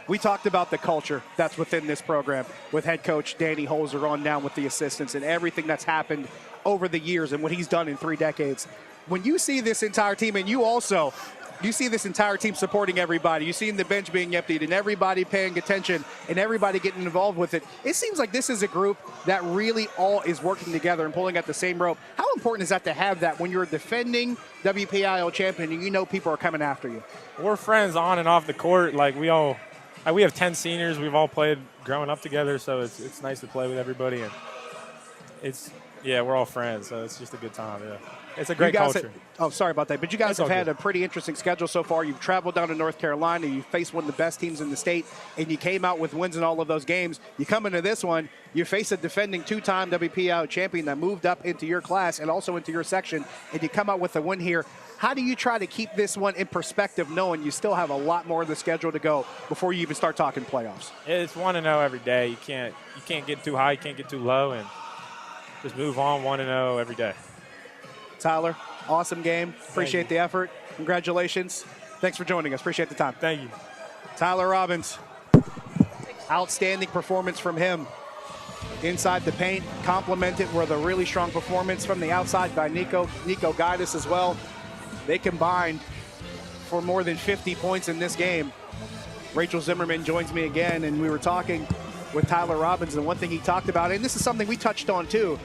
We talked about the culture that's within this program with head coach Danny Holzer on down with the assistants and everything that's happened over the years and what he's done in 3 decades. When you see this entire team, and you see this entire team supporting everybody, you see the bench being emptied and everybody paying attention and everybody getting involved with it, it seems like this is a group that really all is working together and pulling at the same rope. How important is that to have that when you're defending WPIL champion and you know people are coming after you? We're friends on and off the court. We have 10 seniors. We've all played growing up together, so it's nice to play with everybody. And we're all friends, so it's just a good time, yeah. It's a great culture. Sorry about that. But you guys have had a pretty interesting schedule so far. You've traveled down to North Carolina. You faced one of the best teams in the state, and you came out with wins in all of those games. You come into this one, you face a defending 2-time WPIL champion that moved up into your class and also into your section, and you come out with a win here. How do you try to keep this one in perspective, knowing you still have a lot more of the schedule to go before you even start talking playoffs? It's 1-0 every day. You can't get too high, you can't get too low, and just move on 1-0 every day. Tyler, awesome game. Appreciate the effort. Congratulations. Thanks for joining us. Appreciate the time. Thank you. Tyler Robbins, outstanding performance from him. Inside the paint, complemented with a really strong performance from the outside by Nico Gaitis as well. They combined for more than 50 points in this game. Rachel Zimmerman joins me again, and we were talking with Tyler Robbins, and one thing he talked about, and this is something we touched on too,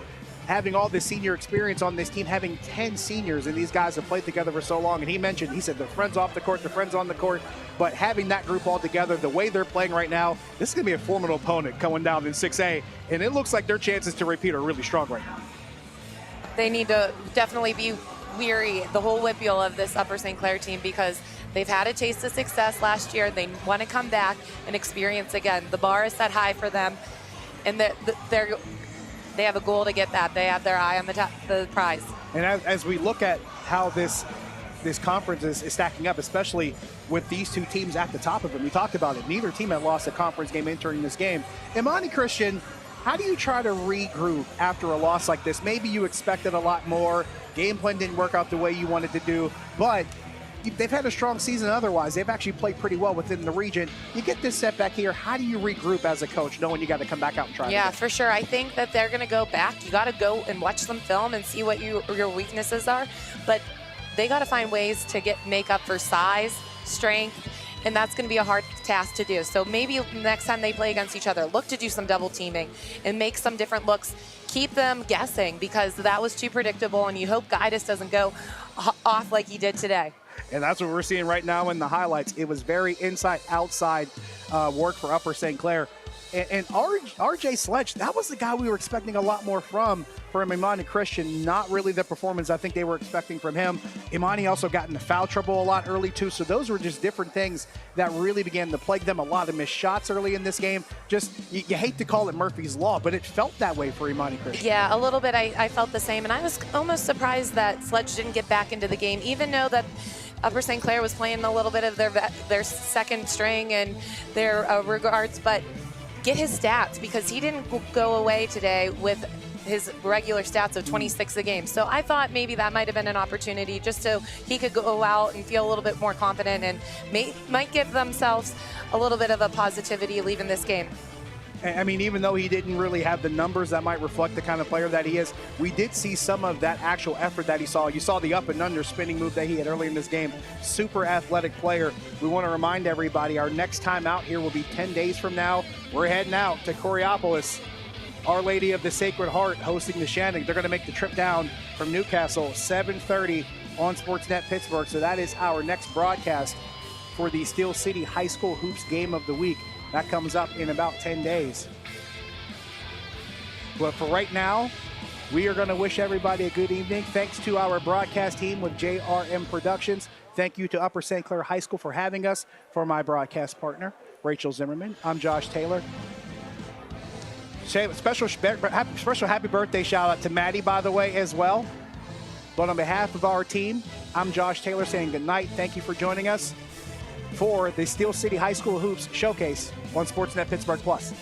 having all this senior experience on this team, having 10 seniors, and these guys have played together for so long. And he said they're friends off the court, they're friends on the court, but having that group all together, the way they're playing right now, this is going to be a formidable opponent going down in 6A, and it looks like their chances to repeat are really strong right now. They need to definitely be weary, the whole WPIL of this Upper St. Clair team, because they've had a taste of success last year. They want to come back and experience again. The bar is set high for them, and they have a goal to get that. They have their eye on the prize. And as we look at how this conference is stacking up, especially with these two teams at the top of it, we talked about it. Neither team had lost a conference game entering this game. Imani Christian, how do you try to regroup after a loss like this? Maybe you expected a lot more. Game plan didn't work out the way you wanted to do, but they've had a strong season otherwise. They've actually played pretty well within the region. You get this setback here. How do you regroup as a coach, knowing you got to come back out and try? Yeah, for sure. I think that they're going to go back. You got to go and watch some film and see what your weaknesses are. But they got to find ways to make up for size, strength, and that's going to be a hard task to do. So maybe next time they play against each other, look to do some double teaming and make some different looks. Keep them guessing, because that was too predictable, and you hope Gaitis doesn't go off like he did today. And that's what we're seeing right now in the highlights. It was very inside-outside work for Upper St. Clair. And RJ Sledge, that was the guy we were expecting a lot more from Imani Christian. Not really the performance I think they were expecting from him. Imani also got into foul trouble a lot early too, so those were just different things that really began to plague them. A lot of missed shots early in this game. Just, you hate to call it Murphy's Law, but it felt that way for Imani Christian. Yeah, a little bit. I felt the same, and I was almost surprised that Sledge didn't get back into the game, even though that Upper St. Clair was playing a little bit of their second string and their regards, but get his stats, because he didn't go away today with his regular stats of 26 a game. So I thought maybe that might have been an opportunity just so he could go out and feel a little bit more confident and might give themselves a little bit of a positivity leaving this game. I mean, even though he didn't really have the numbers that might reflect the kind of player that he is, we did see some of that actual effort that he saw. You saw the up and under spinning move that he had early in this game. Super athletic player. We want to remind everybody our next time out here will be 10 days from now. We're heading out to Coriopolis. Our Lady of the Sacred Heart hosting the Shannon. They're going to make the trip down from Newcastle, 7:30 on SportsNet Pittsburgh. So that is our next broadcast for the Steel City High School Hoops Game of the Week. That comes up in about 10 days. But for right now, we are going to wish everybody a good evening. Thanks to our broadcast team with JRM Productions. Thank you to Upper St. Clair High School for having us. For my broadcast partner, Rachel Zimmerman, I'm Josh Taylor. Special happy birthday shout out to Maddie, by the way, as well. But on behalf of our team, I'm Josh Taylor saying good night. Thank you for joining us for the Steel City High School Hoops Showcase on SportsNet Pittsburgh Plus.